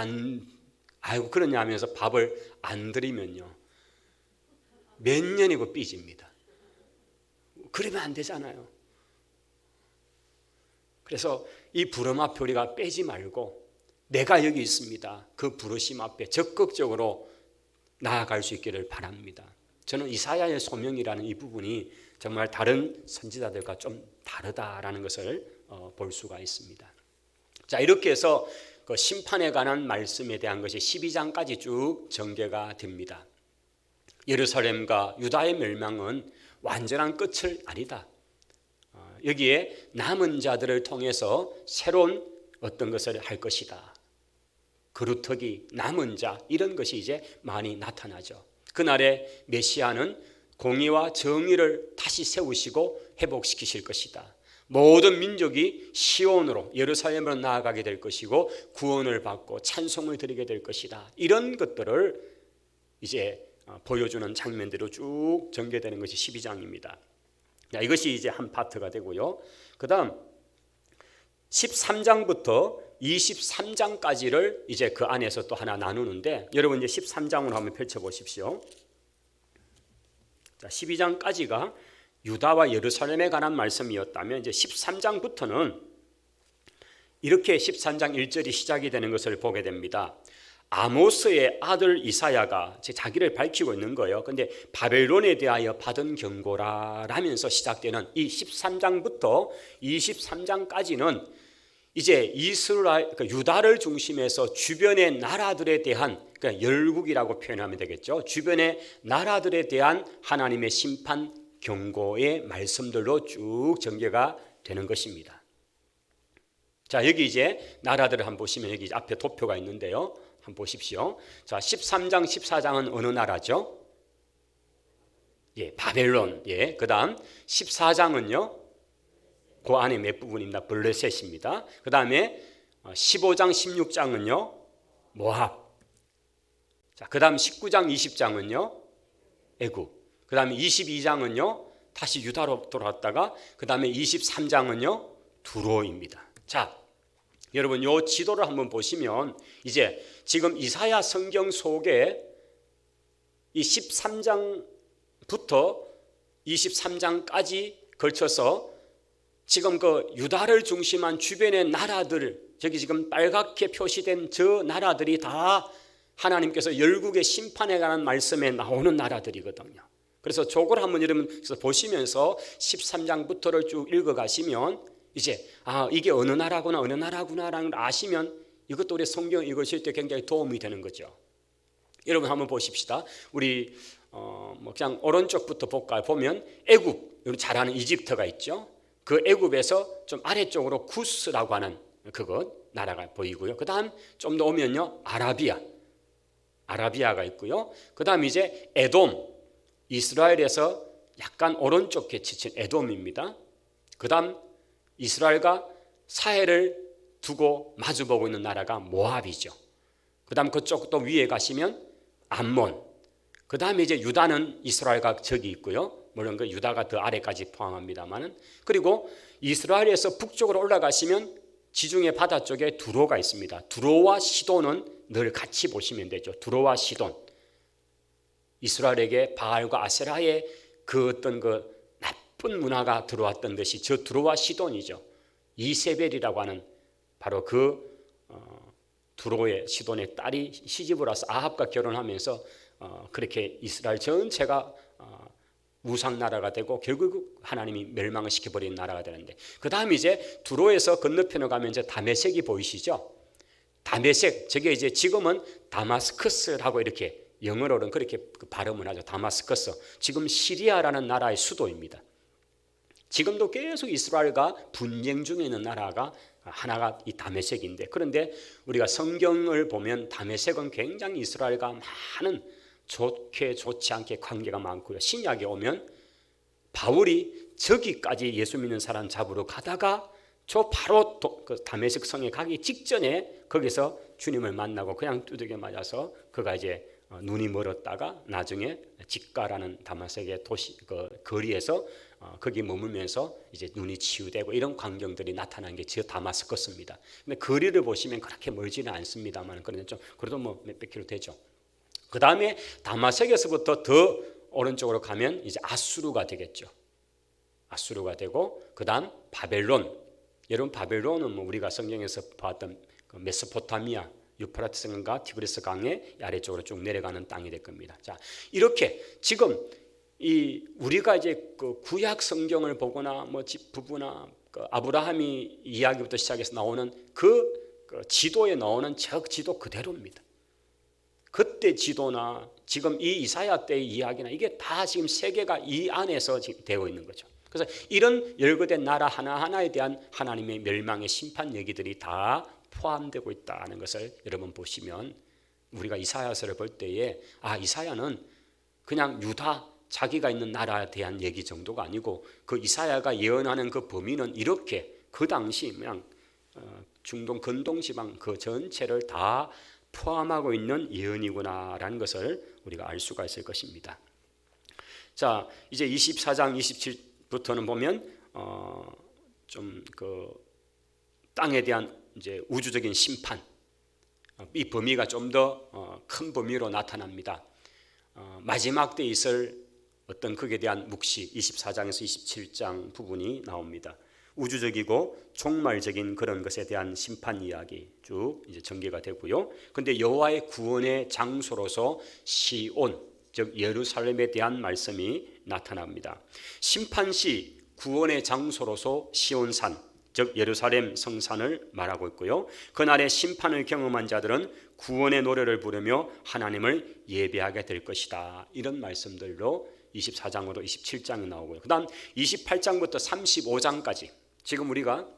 아이고 그러냐 하면서 밥을 안 드리면요 몇 년이고 삐집니다. 그러면 안 되잖아요. 그래서 이 부름 앞에 우리가 빼지 말고 내가 여기 있습니다, 그 부르심 앞에 적극적으로 나아갈 수 있기를 바랍니다. 저는 이사야의 소명이라는 이 부분이 정말 다른 선지자들과 좀 다르다라는 것을 볼 수가 있습니다. 자, 이렇게 해서 그 심판에 관한 말씀에 대한 것이 12장까지 쭉 전개가 됩니다. 예루살렘과 유다의 멸망은 완전한 끝을 아니다. 여기에 남은 자들을 통해서 새로운 어떤 것을 할 것이다. 그루터기, 남은 자, 이런 것이 이제 많이 나타나죠. 그날에 메시아는 공의와 정의를 다시 세우시고 회복시키실 것이다. 모든 민족이 시온으로, 예루살렘으로 나아가게 될 것이고 구원을 받고 찬송을 드리게 될 것이다. 이런 것들을 이제 보여주는 장면대로 쭉 전개되는 것이 12장입니다. 이것이 이제 한 파트가 되고요. 그 다음 13장부터 23장까지를 이제 그 안에서 또 하나 나누는데, 여러분 이제 13장으로 한번 펼쳐보십시오. 자, 12장까지가 유다와 예루살렘에 관한 말씀이었다면 이제 13장부터는 이렇게 13장 1절이 시작이 되는 것을 보게 됩니다. 아모스의 아들 이사야가 자기를 밝히고 있는 거예요. 근데 바벨론에 대하여 받은 경고라면서 시작되는 이 13장부터 23장까지는 이제 이스라엘, 그러니까 유다를 중심해서 주변의 나라들에 대한, 그러니까 열국이라고 표현하면 되겠죠. 주변의 나라들에 대한 하나님의 심판 경고의 말씀들로 쭉 전개가 되는 것입니다. 자, 여기 이제 나라들을 한번 보시면 여기 앞에 도표가 있는데요. 한번 보십시오. 자, 13장, 14장은 어느 나라죠? 예, 바벨론. 예, 그 다음 14장은요, 그 안에 몇 부분입니다. 블레셋입니다. 그 다음에 15장, 16장은요, 모압. 자, 그 다음 19장, 20장은요, 애굽. 그 다음에 22장은요, 다시 유다로 돌아왔다가, 그 다음에 23장은요, 두로입니다. 자, 여러분 이 지도를 한번 보시면 이제 지금 이사야 성경 속에 이 13장부터 23장까지 걸쳐서 지금 그 유다를 중심한 주변의 나라들, 저기 지금 빨갛게 표시된 저 나라들이 다 하나님께서 열국의 심판에 관한 말씀에 나오는 나라들이거든요. 그래서 저걸 한번 여러분 보시면서 13장부터를 쭉 읽어가시면 이제 이게 어느 나라구나라는 걸 아시면 이것도 우리 성경 읽으실 때 굉장히 도움이 되는 거죠. 여러분 한번 보십시다. 우리 그냥 오른쪽부터 볼까요? 보면 애굽, 잘 아는 이집트가 있죠. 그 애굽에서 좀 아래쪽으로 구스라고 하는 그것 나라가 보이고요. 그 다음 좀 더 오면요, 아라비아가 있고요. 그 다음 이제 에돔, 이스라엘에서 약간 오른쪽에 치친 에돔입니다. 그 다음 이스라엘과 사해를 두고 마주보고 있는 나라가 모압이죠. 그 다음 그쪽 또 위에 가시면 암몬, 그 다음에 이제 유다는 이스라엘과 적이 있고요. 물론 그 유다가 더 아래까지 포함합니다만은, 그리고 이스라엘에서 북쪽으로 올라가시면 지중해 바다 쪽에 두로가 있습니다. 두로와 시돈은 늘 같이 보시면 되죠. 두로와 시돈, 이스라엘에게 바알과 아세라의 그 어떤 그 나쁜 문화가 들어왔던 것이 저 두로와 시돈이죠. 이세벨이라고 하는 바로 그 두로의 시돈의 딸이 시집을 와서 아합과 결혼하면서 그렇게 이스라엘 전체가 우상 나라가 되고 결국 하나님이 멸망을 시켜버린 나라가 되는데, 그 다음 이제 두로에서 건너편으로 가면 이제 다메섹이 보이시죠? 다메섹, 저게 이제 지금은 다마스커스라고 이렇게 영어로는 그렇게 발음을 하죠. 다마스커스. 지금 시리아라는 나라의 수도입니다. 지금도 계속 이스라엘과 분쟁 중에 있는 나라가 하나가 이 다메섹인데, 그런데 우리가 성경을 보면 다메섹은 굉장히 이스라엘과 많은 좋게 좋지 않게 관계가 많고요. 신약에 오면 바울이 저기까지 예수 믿는 사람 잡으러 가다가 저 바로 그 다메섹 성에 가기 직전에 거기서 주님을 만나고 그냥 두들겨 맞아서 그가 이제 눈이 멀었다가 나중에 직가라는 다메섹의 도시 그 거리에서 거기 머물면서 이제 눈이 치유되고 이런 광경들이 나타난 게 저 다마스커스입니다. 근데 거리를 보시면 그렇게 멀지는 않습니다만, 그런데 좀 그래도 뭐 몇백 킬로 되죠. 그 다음에 다마섹에서부터 더 오른쪽으로 가면 이제 아수르가 되겠죠. 아수르가 되고, 그 다음 바벨론. 여러분 바벨론은 뭐 우리가 성경에서 봤던 그 메소포타미아, 유프라테스 강과 티그리스 강의 아래쪽으로 쭉 내려가는 땅이 될 겁니다. 자, 이렇게 지금 이 우리가 이제 그 구약 성경을 보거나 뭐 집 부부나 그 아브라함이 이야기부터 시작해서 나오는 그 지도에 나오는 저 지도 그대로입니다. 그때 지도나 지금 이 이사야 때의 이야기나 이게 다 지금 세계가 이 안에서 지금 되어 있는 거죠. 그래서 이런 열거된 나라 하나하나에 대한 하나님의 멸망의 심판 얘기들이 다 포함되고 있다는 것을 여러분 보시면, 우리가 이사야서를 볼 때에 이사야는 그냥 유다 자기가 있는 나라에 대한 얘기 정도가 아니고, 그 이사야가 예언하는 그 범위는 이렇게 그 당시 그냥 중동 근동 지방 그 전체를 다 포함하고 있는 예언이구나라는 것을 우리가 알 수가 있을 것입니다. 자, 이제 24장 27부터는 보면 좀 그 땅에 대한 이제 우주적인 심판, 이 범위가 좀 더 큰 범위로 나타납니다. 마지막 때 있을 어떤 극에 대한 묵시, 24장에서 27장 부분이 나옵니다. 우주적이고 종말적인 그런 것에 대한 심판 이야기 쭉 이제 전개가 되고요. 그런데 여호와의 구원의 장소로서 시온, 즉 예루살렘에 대한 말씀이 나타납니다. 심판 시 구원의 장소로서 시온산, 즉 예루살렘 성산을 말하고 있고요. 그날의 심판을 경험한 자들은 구원의 노래를 부르며 하나님을 예배하게 될 것이다. 이런 말씀들로 24장으로 27장이 나오고요. 그 다음 28장부터 35장까지, 지금 우리가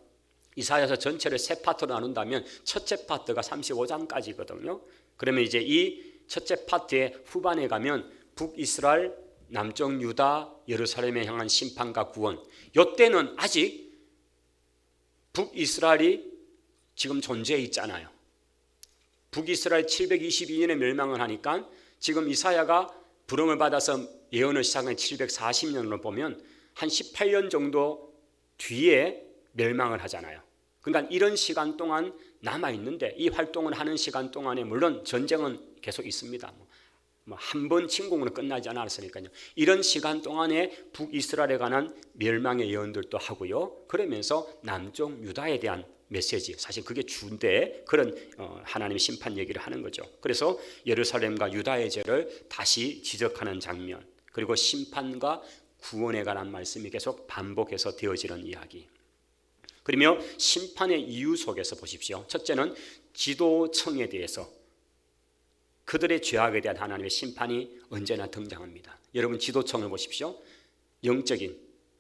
이사야서 전체를 세 파트로 나눈다면 첫째 파트가 35장까지거든요. 그러면 이제 이 첫째 파트의 후반에 가면 북이스라엘, 남쪽 유다, 예루살렘에 향한 심판과 구원, 이때는 아직 북이스라엘이 지금 존재해 있잖아요. 북이스라엘 722년에 멸망을 하니까 지금 이사야가 부름을 받아서 예언을 시작한 740년으로 보면 한 18년 정도 뒤에 멸망을 하잖아요. 그러니까 이런 시간 동안 남아있는데, 이 활동을 하는 시간 동안에 물론 전쟁은 계속 있습니다. 한 번 침공으로 끝나지 않았으니까요. 이런 시간 동안에 북이스라엘에 관한 멸망의 예언들도 하고요. 그러면서 남쪽 유다에 대한 메시지, 사실 그게 주인데 그런 하나님의 심판 얘기를 하는 거죠. 그래서 예루살렘과 유다의 죄를 다시 지적하는 장면, 그리고 심판과 구원에 관한 말씀이 계속 반복해서 되어지는 이야기. 그러며 심판의 이유 속에서 보십시오. 첫째는 지도청에 대해서, 그들의 죄악에 대한 하나님의 심판이 언제나 등장합니다. 여러분 지도청을 보십시오. 영적인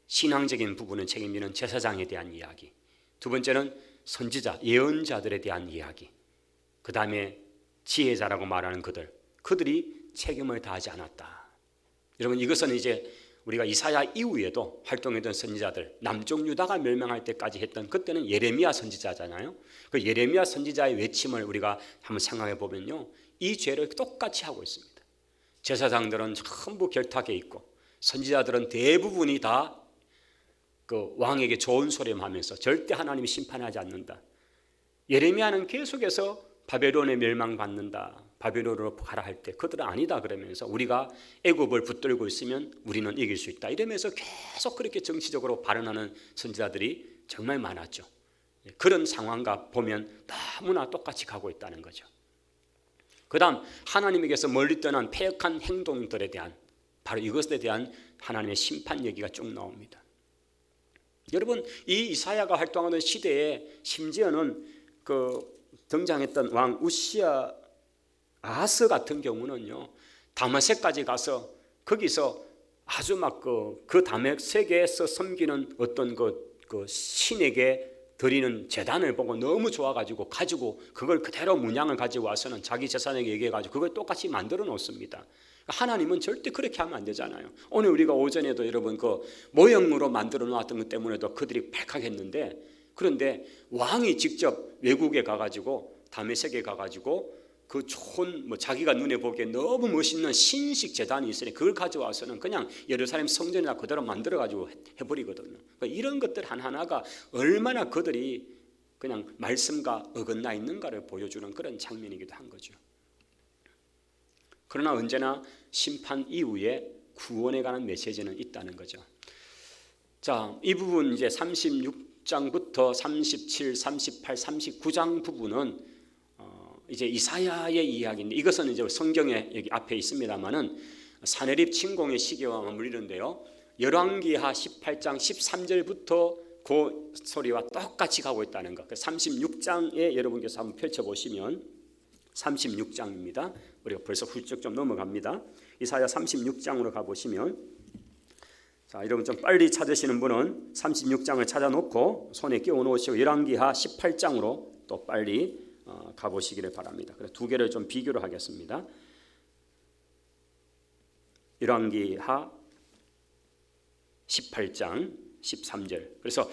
신앙적인 부분은 책임지는 제사장에 대한 이야기, 두 번째는 선지자, 예언자들에 대한 이야기, 그 다음에 지혜자라고 말하는 그들이 책임을 다하지 않았다. 여러분, 이것은 이제 우리가 이사야 이후에도 활동했던 선지자들, 남쪽 유다가 멸망할 때까지 했던, 그때는 예레미야 선지자잖아요. 그 예레미야 선지자의 외침을 우리가 한번 생각해 보면요, 이 죄를 똑같이 하고 있습니다. 제사장들은 전부 결탁해 있고 선지자들은 대부분이 다 그 왕에게 좋은 소리하면서 절대 하나님이 심판하지 않는다. 예레미야는 계속해서 바벨론에 멸망받는다, 바벨론으로 가라 할 때 그들은 아니다 그러면서 우리가 애굽을 붙들고 있으면 우리는 이길 수 있다 이러면서 계속 그렇게 정치적으로 발언하는 선지자들이 정말 많았죠. 그런 상황과 보면 너무나 똑같이 가고 있다는 거죠. 그 다음 하나님에게서 멀리 떠난 패역한 행동들에 대한, 바로 이것에 대한 하나님의 심판 얘기가 쭉 나옵니다. 여러분, 이 이사야가 활동하던 시대에 심지어는 그 등장했던 왕 우시야 아하스 같은 경우는요, 다메섹까지 가서 거기서 아주 막 그 다메섹에서 섬기는 어떤 그 신에게 드리는 제단을 보고 너무 좋아가지고 가지고 그걸 그대로 문양을 가지고 와서는 자기 재산에게 얘기해가지고 그걸 똑같이 만들어 놓습니다. 하나님은 절대 그렇게 하면 안 되잖아요. 오늘 우리가 오전에도 여러분 그 모형으로 만들어 놓았던 것 때문에도 그들이 발칵했는데, 그런데 왕이 직접 외국에 가가지고 다메섹에 가가지고 그 좋은 자기가 눈에 보기에 너무 멋있는 신식 제단이 있으니 그걸 가져와서는 그냥 예루살렘 성전이나 그대로 만들어가지고 해버리거든요. 그러니까 이런 것들 하나하나가 얼마나 그들이 그냥 말씀과 어긋나 있는가를 보여주는 그런 장면이기도 한 거죠. 그러나 언제나 심판 이후에 구원에 관한 메시지는 있다는 거죠. 자, 이 부분 이제 36장부터 37, 38, 39장 부분은 이제 이사야의 이야기인데, 이것은 이제 성경에 여기 앞에 있습니다만은 사내립 침공의 시기와 맞물리는데요. 열왕기하 18장 13절부터 그 소리와 똑같이 가고 있다는 것. 36장에 여러분께서 한번 펼쳐보시면 36장입니다. 우리가 벌써 훌쩍 좀 넘어갑니다. 이사야 36장으로 가보시면, 자, 여러분 좀 빨리 찾으시는 분은 36장을 찾아놓고 손에 끼워 놓으시고 열왕기하 18장으로 또 빨리 가보시기를 바랍니다. 그래서 두 개를 좀 비교를 하겠습니다. 열왕기하 18장 13절. 그래서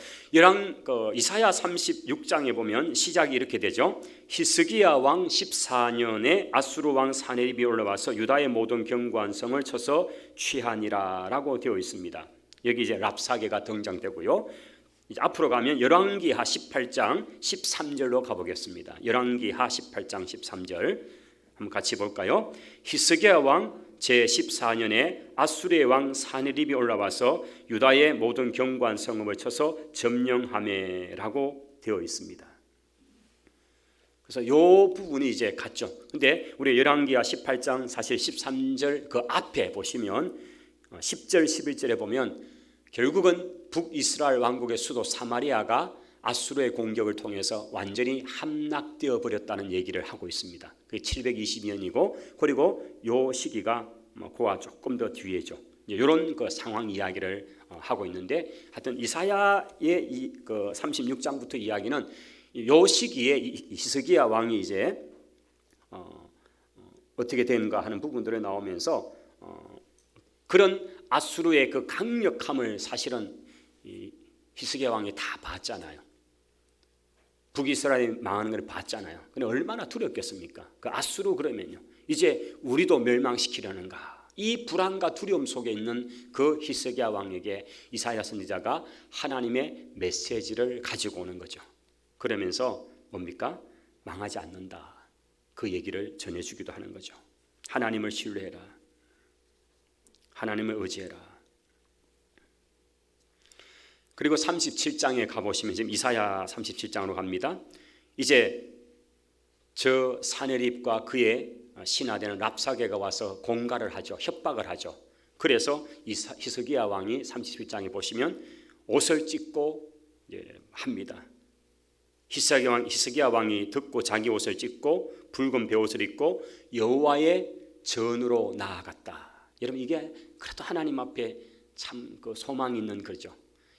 이사야 36장에 보면 시작이 이렇게 되죠. 히스기야 왕 14년에 아수르 왕 사네립이 올라와서 유다의 모든 견고한 성을 쳐서 취하니라라고 되어 있습니다. 여기 이제 랍사게가 등장되고요. 이제 앞으로 가면 열왕기하 18장 13절로 가보겠습니다. 열왕기하 18장 13절 한번 같이 볼까요? 히스기야 왕 제14년에 아수르의 왕 사네립이 올라와서 유다의 모든 견고한 성읍을 쳐서 점령하매라고 되어 있습니다. 그래서 이 부분이 이제 같죠. 근데 우리 열왕기하 18장 사실 13절 그 앞에 보시면 10절 11절에 보면 결국은 북이스라엘 왕국의 수도 사마리아가 아수르의 공격을 통해서 완전히 함락되어 버렸다는 얘기를 하고 있습니다. 그게 720년이고, 그리고 요 시기가 그와 조금 더 뒤에죠. 이런 그 상황 이야기를 하고 있는데, 하여튼 이사야의 그 36장부터 이야기는 요 시기에 히스기야 왕이 이제 어떻게 되는가 하는 부분들이 나오면서 그런 아수르의 그 강력함을 사실은 히스기야 왕이 다 봤잖아요. 북이스라엘이 망하는 걸 봤잖아요. 근데 얼마나 두렵겠습니까? 그 아수르 그러면요, 이제 우리도 멸망시키려는가, 이 불안과 두려움 속에 있는 그 히스기야 왕에게 이사야 선지자가 하나님의 메시지를 가지고 오는 거죠. 그러면서 뭡니까? 망하지 않는다, 그 얘기를 전해주기도 하는 거죠. 하나님을 신뢰해라, 하나님을 의지해라. 그리고 37장에 가보시면, 지금 이사야 37장으로 갑니다. 이제 저 사네립과 그의 신하되는 랍사게가 와서 공갈을 하죠. 협박을 하죠. 그래서 히스기야 왕이 37장에 보시면 옷을 찢고 합니다. 히스기야 왕이 듣고 자기 옷을 찢고 붉은 베옷을 입고 여호와의 전으로 나아갔다. 여러분, 이게 그래도 하나님 앞에 참 그 소망이 있는 거죠.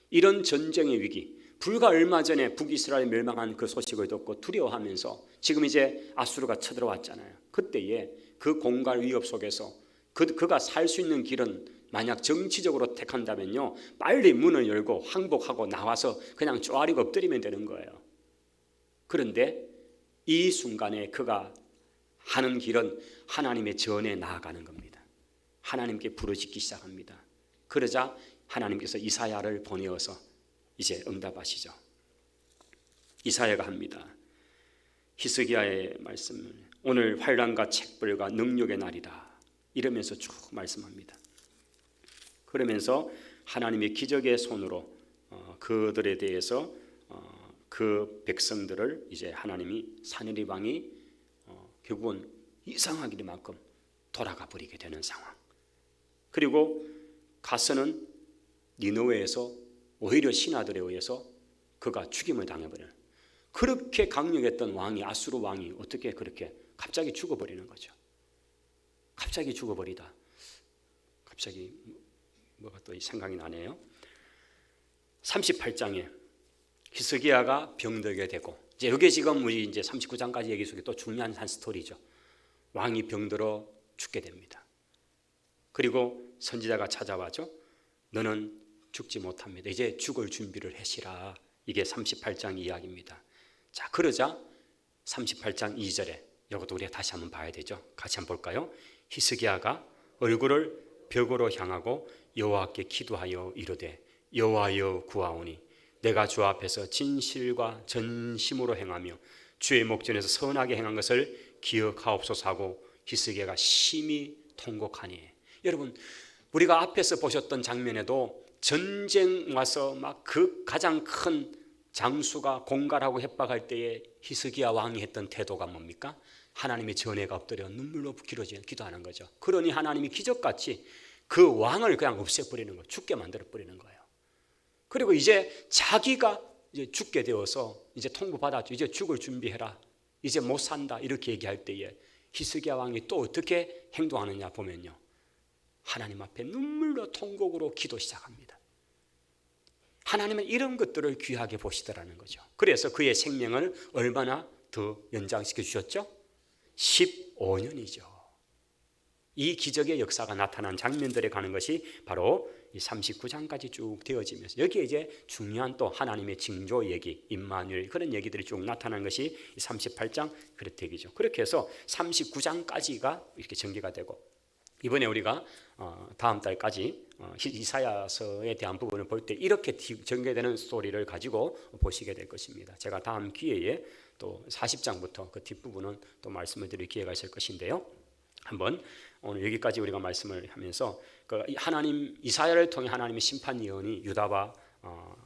이런 전쟁의 위기, 불과 얼마 전에 북이스라엘 멸망한 그 소식을 듣고 두려워하면서 지금 이제 아수르가 쳐들어왔잖아요. 그때에 그 공갈 위협 속에서 그가 살 수 있는 길은 만약 정치적으로 택한다면요, 빨리 문을 열고 항복하고 나와서 그냥 쪼아리고 엎드리면 되는 거예요. 그런데 이 순간에 그가 하는 길은 하나님의 전에 나아가는 겁니다. 하나님께 부르짖기 시작합니다. 그러자 하나님께서 이사야를 보내어서 이제 응답하시죠. 이사야가 합니다. 히스기야의 말씀을, 오늘 환난과 책벌과 능력의 날이다, 이러면서 쭉 말씀합니다. 그러면서 하나님의 기적의 손으로 그들에 대해서 그 백성들을 이제 하나님이 사느리 왕이 결국은 이상하기만큼 돌아가 버리게 되는 상황. 그리고 가서는 니느웨에서 오히려 신하들에 의해서 그가 죽임을 당해버려요. 그렇게 강력했던 왕이, 아수르 왕이 어떻게 그렇게 갑자기 죽어버리는 거죠. 갑자기 죽어버리다. 갑자기 뭐가 또 생각이 나네요. 38장에 히스기야가 병들게 되고, 이제 여기 지금 우리 이제 39장까지 얘기 속에 또 중요한 한 스토리죠. 왕이 병들어 죽게 됩니다. 그리고 선지자가 찾아와죠. 너는 죽지 못합니다. 이제 죽을 준비를 하시라. 이게 38장 이야기입니다. 자, 그러자 38장 2절에 이것도 우리가 다시 한번 봐야 되죠. 같이 한번 볼까요? 히스기야가 얼굴을 벽으로 향하고 여호와께 기도하여 이르되, 여호와여 구하오니 내가 주 앞에서 진실과 전심으로 행하며 주의 목전에서 선하게 행한 것을 기억하옵소서 하고 히스기야가 심히 통곡하니. 여러분, 우리가 앞에서 보셨던 장면에도 전쟁 와서 막 그 가장 큰 장수가 공갈하고 협박할 때에 히스기야 왕이 했던 태도가 뭡니까? 하나님의 전애가 엎드려 눈물로 기도하는 거죠. 그러니 하나님이 기적같이 그 왕을 그냥 없애버리는 거예요. 죽게 만들어버리는 거예요. 그리고 이제 자기가 이제 죽게 되어서 이제 통보받았죠. 이제 죽을 준비해라, 이제 못 산다, 이렇게 얘기할 때에 히스기야 왕이 또 어떻게 행동하느냐 보면요, 하나님 앞에 눈물로 통곡으로 기도 시작합니다. 하나님은 이런 것들을 귀하게 보시더라는 거죠. 그래서 그의 생명을 얼마나 더 연장시켜 주셨죠? 15년이죠. 이 기적의 역사가 나타난 장면들에 가는 것이 바로 이 39장까지 쭉 되어지면서, 여기에 이제 중요한 또 하나님의 징조 얘기, 임마누엘, 그런 얘기들이 쭉 나타난 것이 38장 그렇대기죠. 그렇게 해서 39장까지가 이렇게 전개가 되고, 이번에 우리가 다음 달까지 이사야서에 대한 부분을 볼 때 이렇게 전개되는 스토리를 가지고 보시게 될 것입니다. 제가 다음 기회에 또 40장부터 그 뒷부분은 또 말씀을 드릴 기회가 있을 것인데요. 한번 오늘 여기까지 우리가 말씀을 하면서 그 하나님, 이사야를 통해 하나님의 심판 예언이 유다와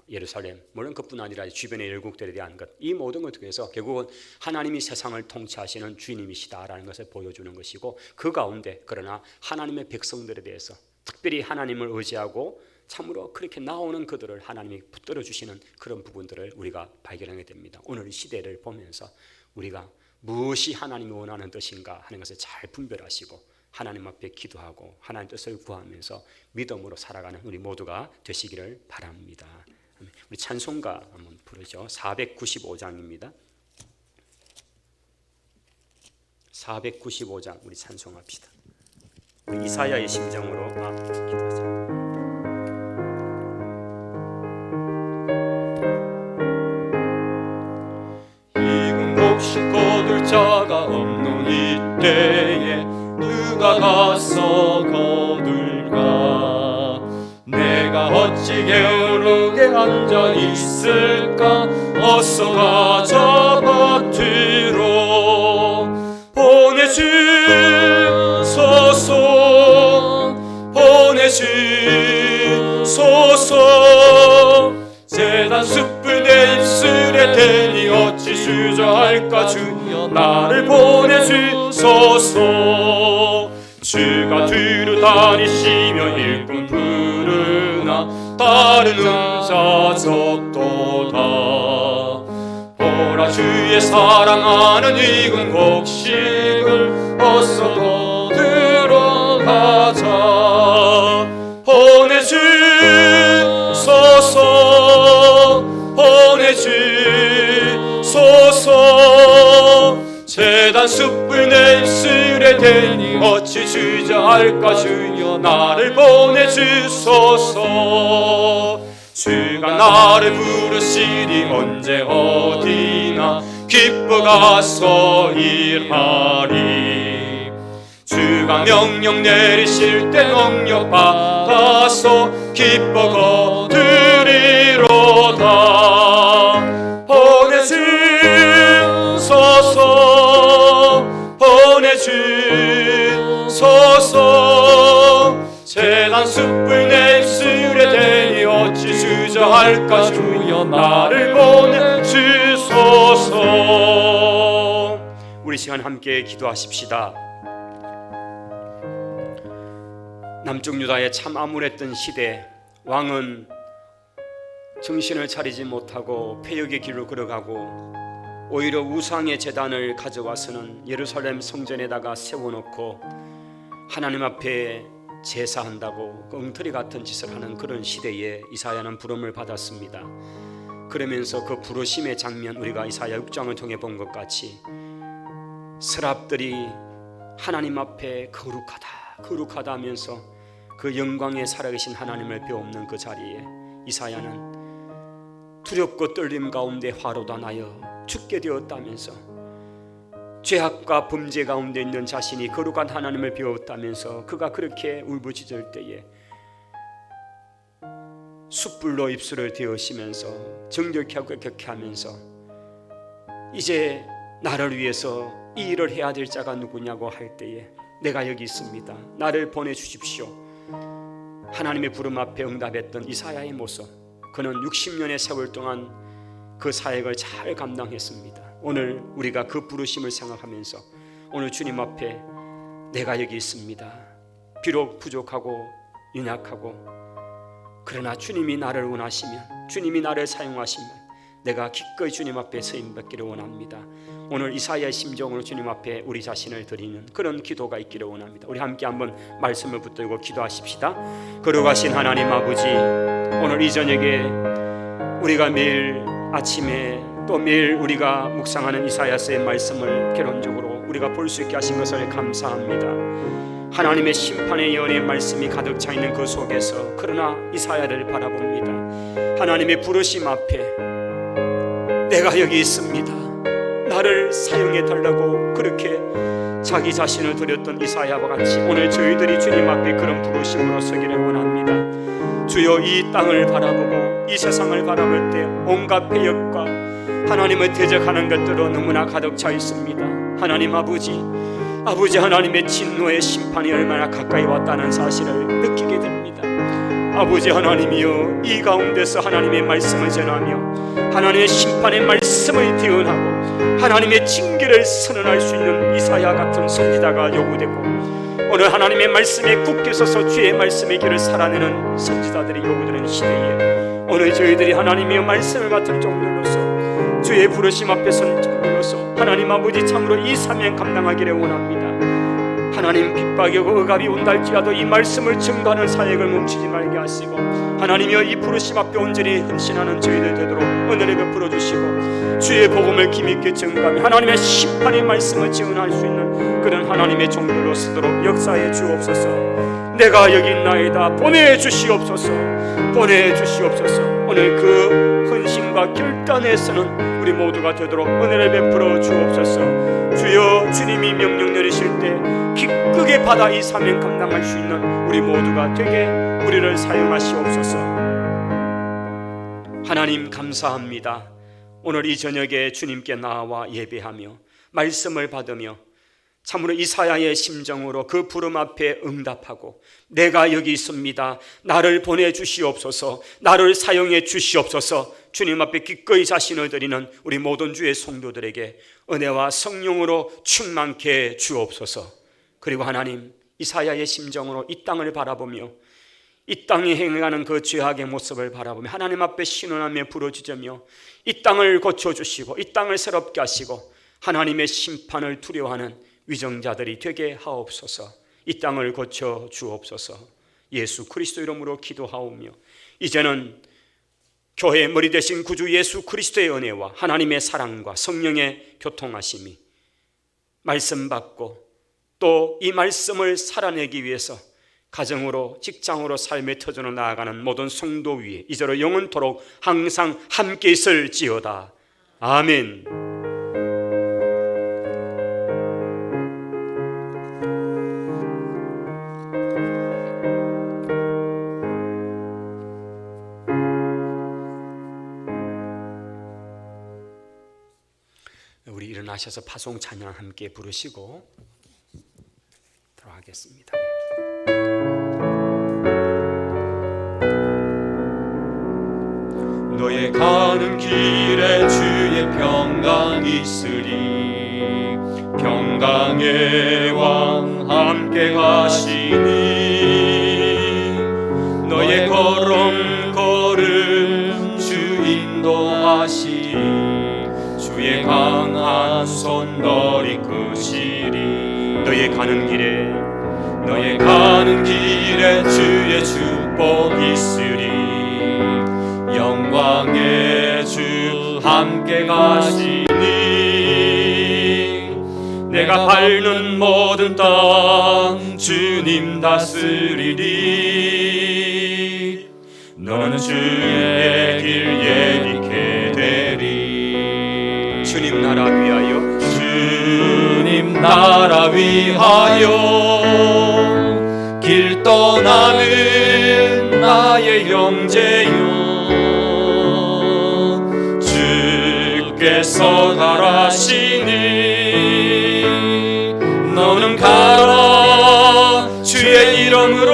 예루살렘, 물론 그뿐 아니라 주변의 열국들에 대한 것, 이 모든 것을 통해서 결국은 하나님이 세상을 통치하시는 주님이시다라는 것을 보여주는 것이고, 그 가운데 그러나 하나님의 백성들에 대해서 특별히 하나님을 의지하고 참으로 그렇게 나오는 그들을 하나님이 붙들어 주시는 그런 부분들을 우리가 발견하게 됩니다. 오늘 이 시대를 보면서 우리가 무엇이 하나님이 원하는 뜻인가 하는 것을 잘 분별하시고 하나님 앞에 기도하고 하나님 뜻을 구하면서 믿음으로 살아가는 우리 모두가 되시기를 바랍니다. 우리 찬송가 한번 부르죠. 495장입니다. 495장 우리 찬송합시다. 우리 이사야의 심정으로 기도하자. 혹시 거둘 자가 없는 이때에 누가 가서 거둘까? 내가 어찌 게으르게 앉아 있을까? 어서 가자 밭으로 보내주소서. 재단 숯불 내 입술에 대니 어찌 주저할까? 주여 나를 보내주소서. 주가 뒤로 다니시며 일꾼 부르나 따르는 자 적도다. 보라 주의 사랑하는 익은 곡식을 어서 거들어가자. 보내주소서. 보내주소서. 재단 숯불 내 입술에 대니 어찌 주저할까. 주여 나를 보내주소서. 주가 나를 부르시니 언제 어디나 기뻐 가서 일하리. 주가 명령 내리실 때 능력 받아서 기뻐 거두리로다. 보내주소서. 보내주소서. 재단 숯불 내 입술에 대니 어찌 주저할까. 주여 나를 보내주소서. 우리 시간 함께 기도하십시다. 남쪽 유다의 참 암울했던 시대, 왕은 정신을 차리지 못하고 폐역의 길로 걸어가고 오히려 우상의 제단을 가져와서는 예루살렘 성전에다가 세워놓고 하나님 앞에 제사한다고 엉터리 같은 짓을 하는 그런 시대에 이사야는 부름을 받았습니다. 그러면서 그 부르심의 장면, 우리가 이사야 6장을 통해 본 것 같이 스랍들이 하나님 앞에 거룩하다 하면서 그 영광에 살아계신 하나님을 배우는 그 자리에 이사야는 두렵고 떨림 가운데 화로다 나여 죽게 되었다면서, 죄악과 범죄 가운데 있는 자신이 거룩한 하나님을 배웠다면서 그가 그렇게 울부짖을 때에 숯불로 입술을 데우시면서 정결케 하고 격케 하면서 이제 나를 위해서 이 일을 해야 될 자가 누구냐고 할 때에 내가 여기 있습니다. 나를 보내주십시오. 하나님의 부름 앞에 응답했던 이사야의 모습, 그는 60년의 세월 동안 그 사역을 잘 감당했습니다. 오늘 우리가 그 부르심을 생각하면서 오늘 주님 앞에 내가 여기 있습니다. 비록 부족하고 연약하고 그러나 주님이 나를 원하시면, 주님이 나를 사용하시면 내가 기꺼이 주님 앞에 서임받기를 원합니다. 오늘 이사야의 심정으로 주님 앞에 우리 자신을 드리는 그런 기도가 있기를 원합니다. 우리 함께 한번 말씀을 붙들고 기도하십시다. 거룩하신 하나님 아버지, 오늘 이 저녁에 우리가 매일 아침에 또 매일 우리가 묵상하는 이사야서의 말씀을 개론적으로 우리가 볼 수 있게 하신 것을 감사합니다. 하나님의 심판의 예언의 말씀이 가득 차 있는 그 속에서 그러나 이사야를 바라봅니다. 하나님의 부르심 앞에 내가 여기 있습니다. 나를 사용해 달라고 그렇게 자기 자신을 드렸던 이사야와 같이 오늘 저희들이 주님 앞에 그런 부르심으로 서기를 원합니다. 주여, 이 땅을 바라보고 이 세상을 바라볼 때 온갖 패역과 하나님을 대적하는 것들로 너무나 가득 차 있습니다. 하나님 아버지 하나님의 진노의 심판이 얼마나 가까이 왔다는 사실을 느끼게 됩니다. 아버지 하나님이여, 이 가운데서 하나님의 말씀을 전하며 하나님의 심판의 말씀을 대언하고 하나님의 징계를 선언할 수 있는 이사야 같은 선지자가 요구되고, 오늘 하나님의 말씀에 굳게 서서 주의 말씀의 길을 살아내는 선지자들이 요구되는 시대에 오늘 저희들이 하나님의 말씀을 맡은 종들로서 주의 부르심 앞에 선 종들로서 하나님 아버지 참으로 이 사명 감당하기를 원합니다. 하나님 핍박이고 억압이 온다 할지라도 이 말씀을 증거하는 사역을 멈추지 말게 하시고, 하나님이여 이 부르심 앞에 온전히 헌신하는 저희들 되도록 은혜를 베풀어 주시고 주의 복음을 힘있게 증거하며 하나님의 심판의 말씀을 증언할 수 있는 그런 하나님의 종들로 쓰도록 역사해 주옵소서. 내가 여기 있나이다. 보내주시옵소서. 보내주시옵소서. 오늘 그 헌신과 결단에서는 우리 모두가 되도록 은혜를 베풀어 주옵소서. 주여, 주님이 명령 내리실 때 기쁘게 받아 이 사명 감당할 수 있는 우리 모두가 되게 우리를 사용하시옵소서. 하나님 감사합니다. 오늘 이 저녁에 주님께 나와 예배하며 말씀을 받으며 참으로 이사야의 심정으로 그 부름 앞에 응답하고 내가 여기 있습니다. 나를 보내주시옵소서. 나를 사용해 주시옵소서. 주님 앞에 기꺼이 자신을 드리는 우리 모든 주의 성도들에게 은혜와 성령으로 충만케 주옵소서. 그리고 하나님, 이사야의 심정으로 이 땅을 바라보며 이 땅에 행하는 그 죄악의 모습을 바라보며 하나님 앞에 신원하며 부르짖으며 이 땅을 고쳐주시고 이 땅을 새롭게 하시고 하나님의 심판을 두려워하는 위정자들이 되게 하옵소서. 이 땅을 고쳐 주옵소서. 예수 그리스도 이름으로 기도하오며 이제는 교회의 머리 되신 구주 예수 그리스도의 은혜와 하나님의 사랑과 성령의 교통하심이 말씀 받고 또 이 말씀을 살아내기 위해서 가정으로 직장으로 삶의 터전으로 나아가는 모든 성도 위에 이제로 영원토록 항상 함께 있을지어다. 아멘. 우리 일어나셔서 파송 찬양 함께 부르시고 들어가겠습니다. 너의 가는 길에 주의 평강 있으리. 평강의 왕 함께 가시니 너의 걸음 주 인도하시리. 주의 강한 손 널 이끄시리. 너의 가는 길에 주의 축복 있으리. 영광의 주 함께 가시니 내가 밟는 모든 땅 주님 다스리리. 너는 주의 길 예비케 되리. 주님 나라 위하여 길 떠나는 나의 형제여, 주께서 가라시니 너는 가라. 주의 이름으로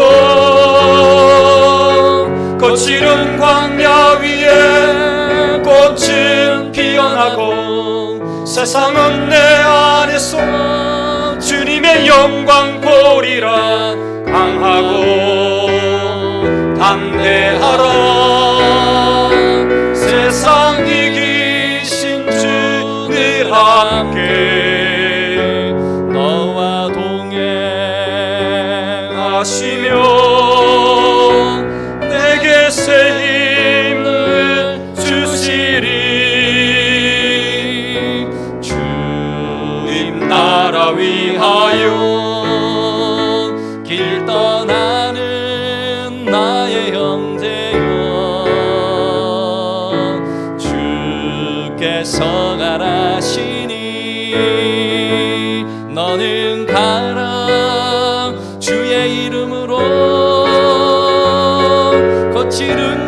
거칠은 광야 위에 꽃은 피어나고 세상은 내 안에서 주님의 영광 보리라. 강하고 담대하라. 세상 이기신 주 늘 함께 너와 동행하시며 내게 새 힘을 주시리. 주님 나라 위하여 길 떠나는 나의 형제여, 주께서 가라시니 너는 가라. 주의 이름으로 거칠은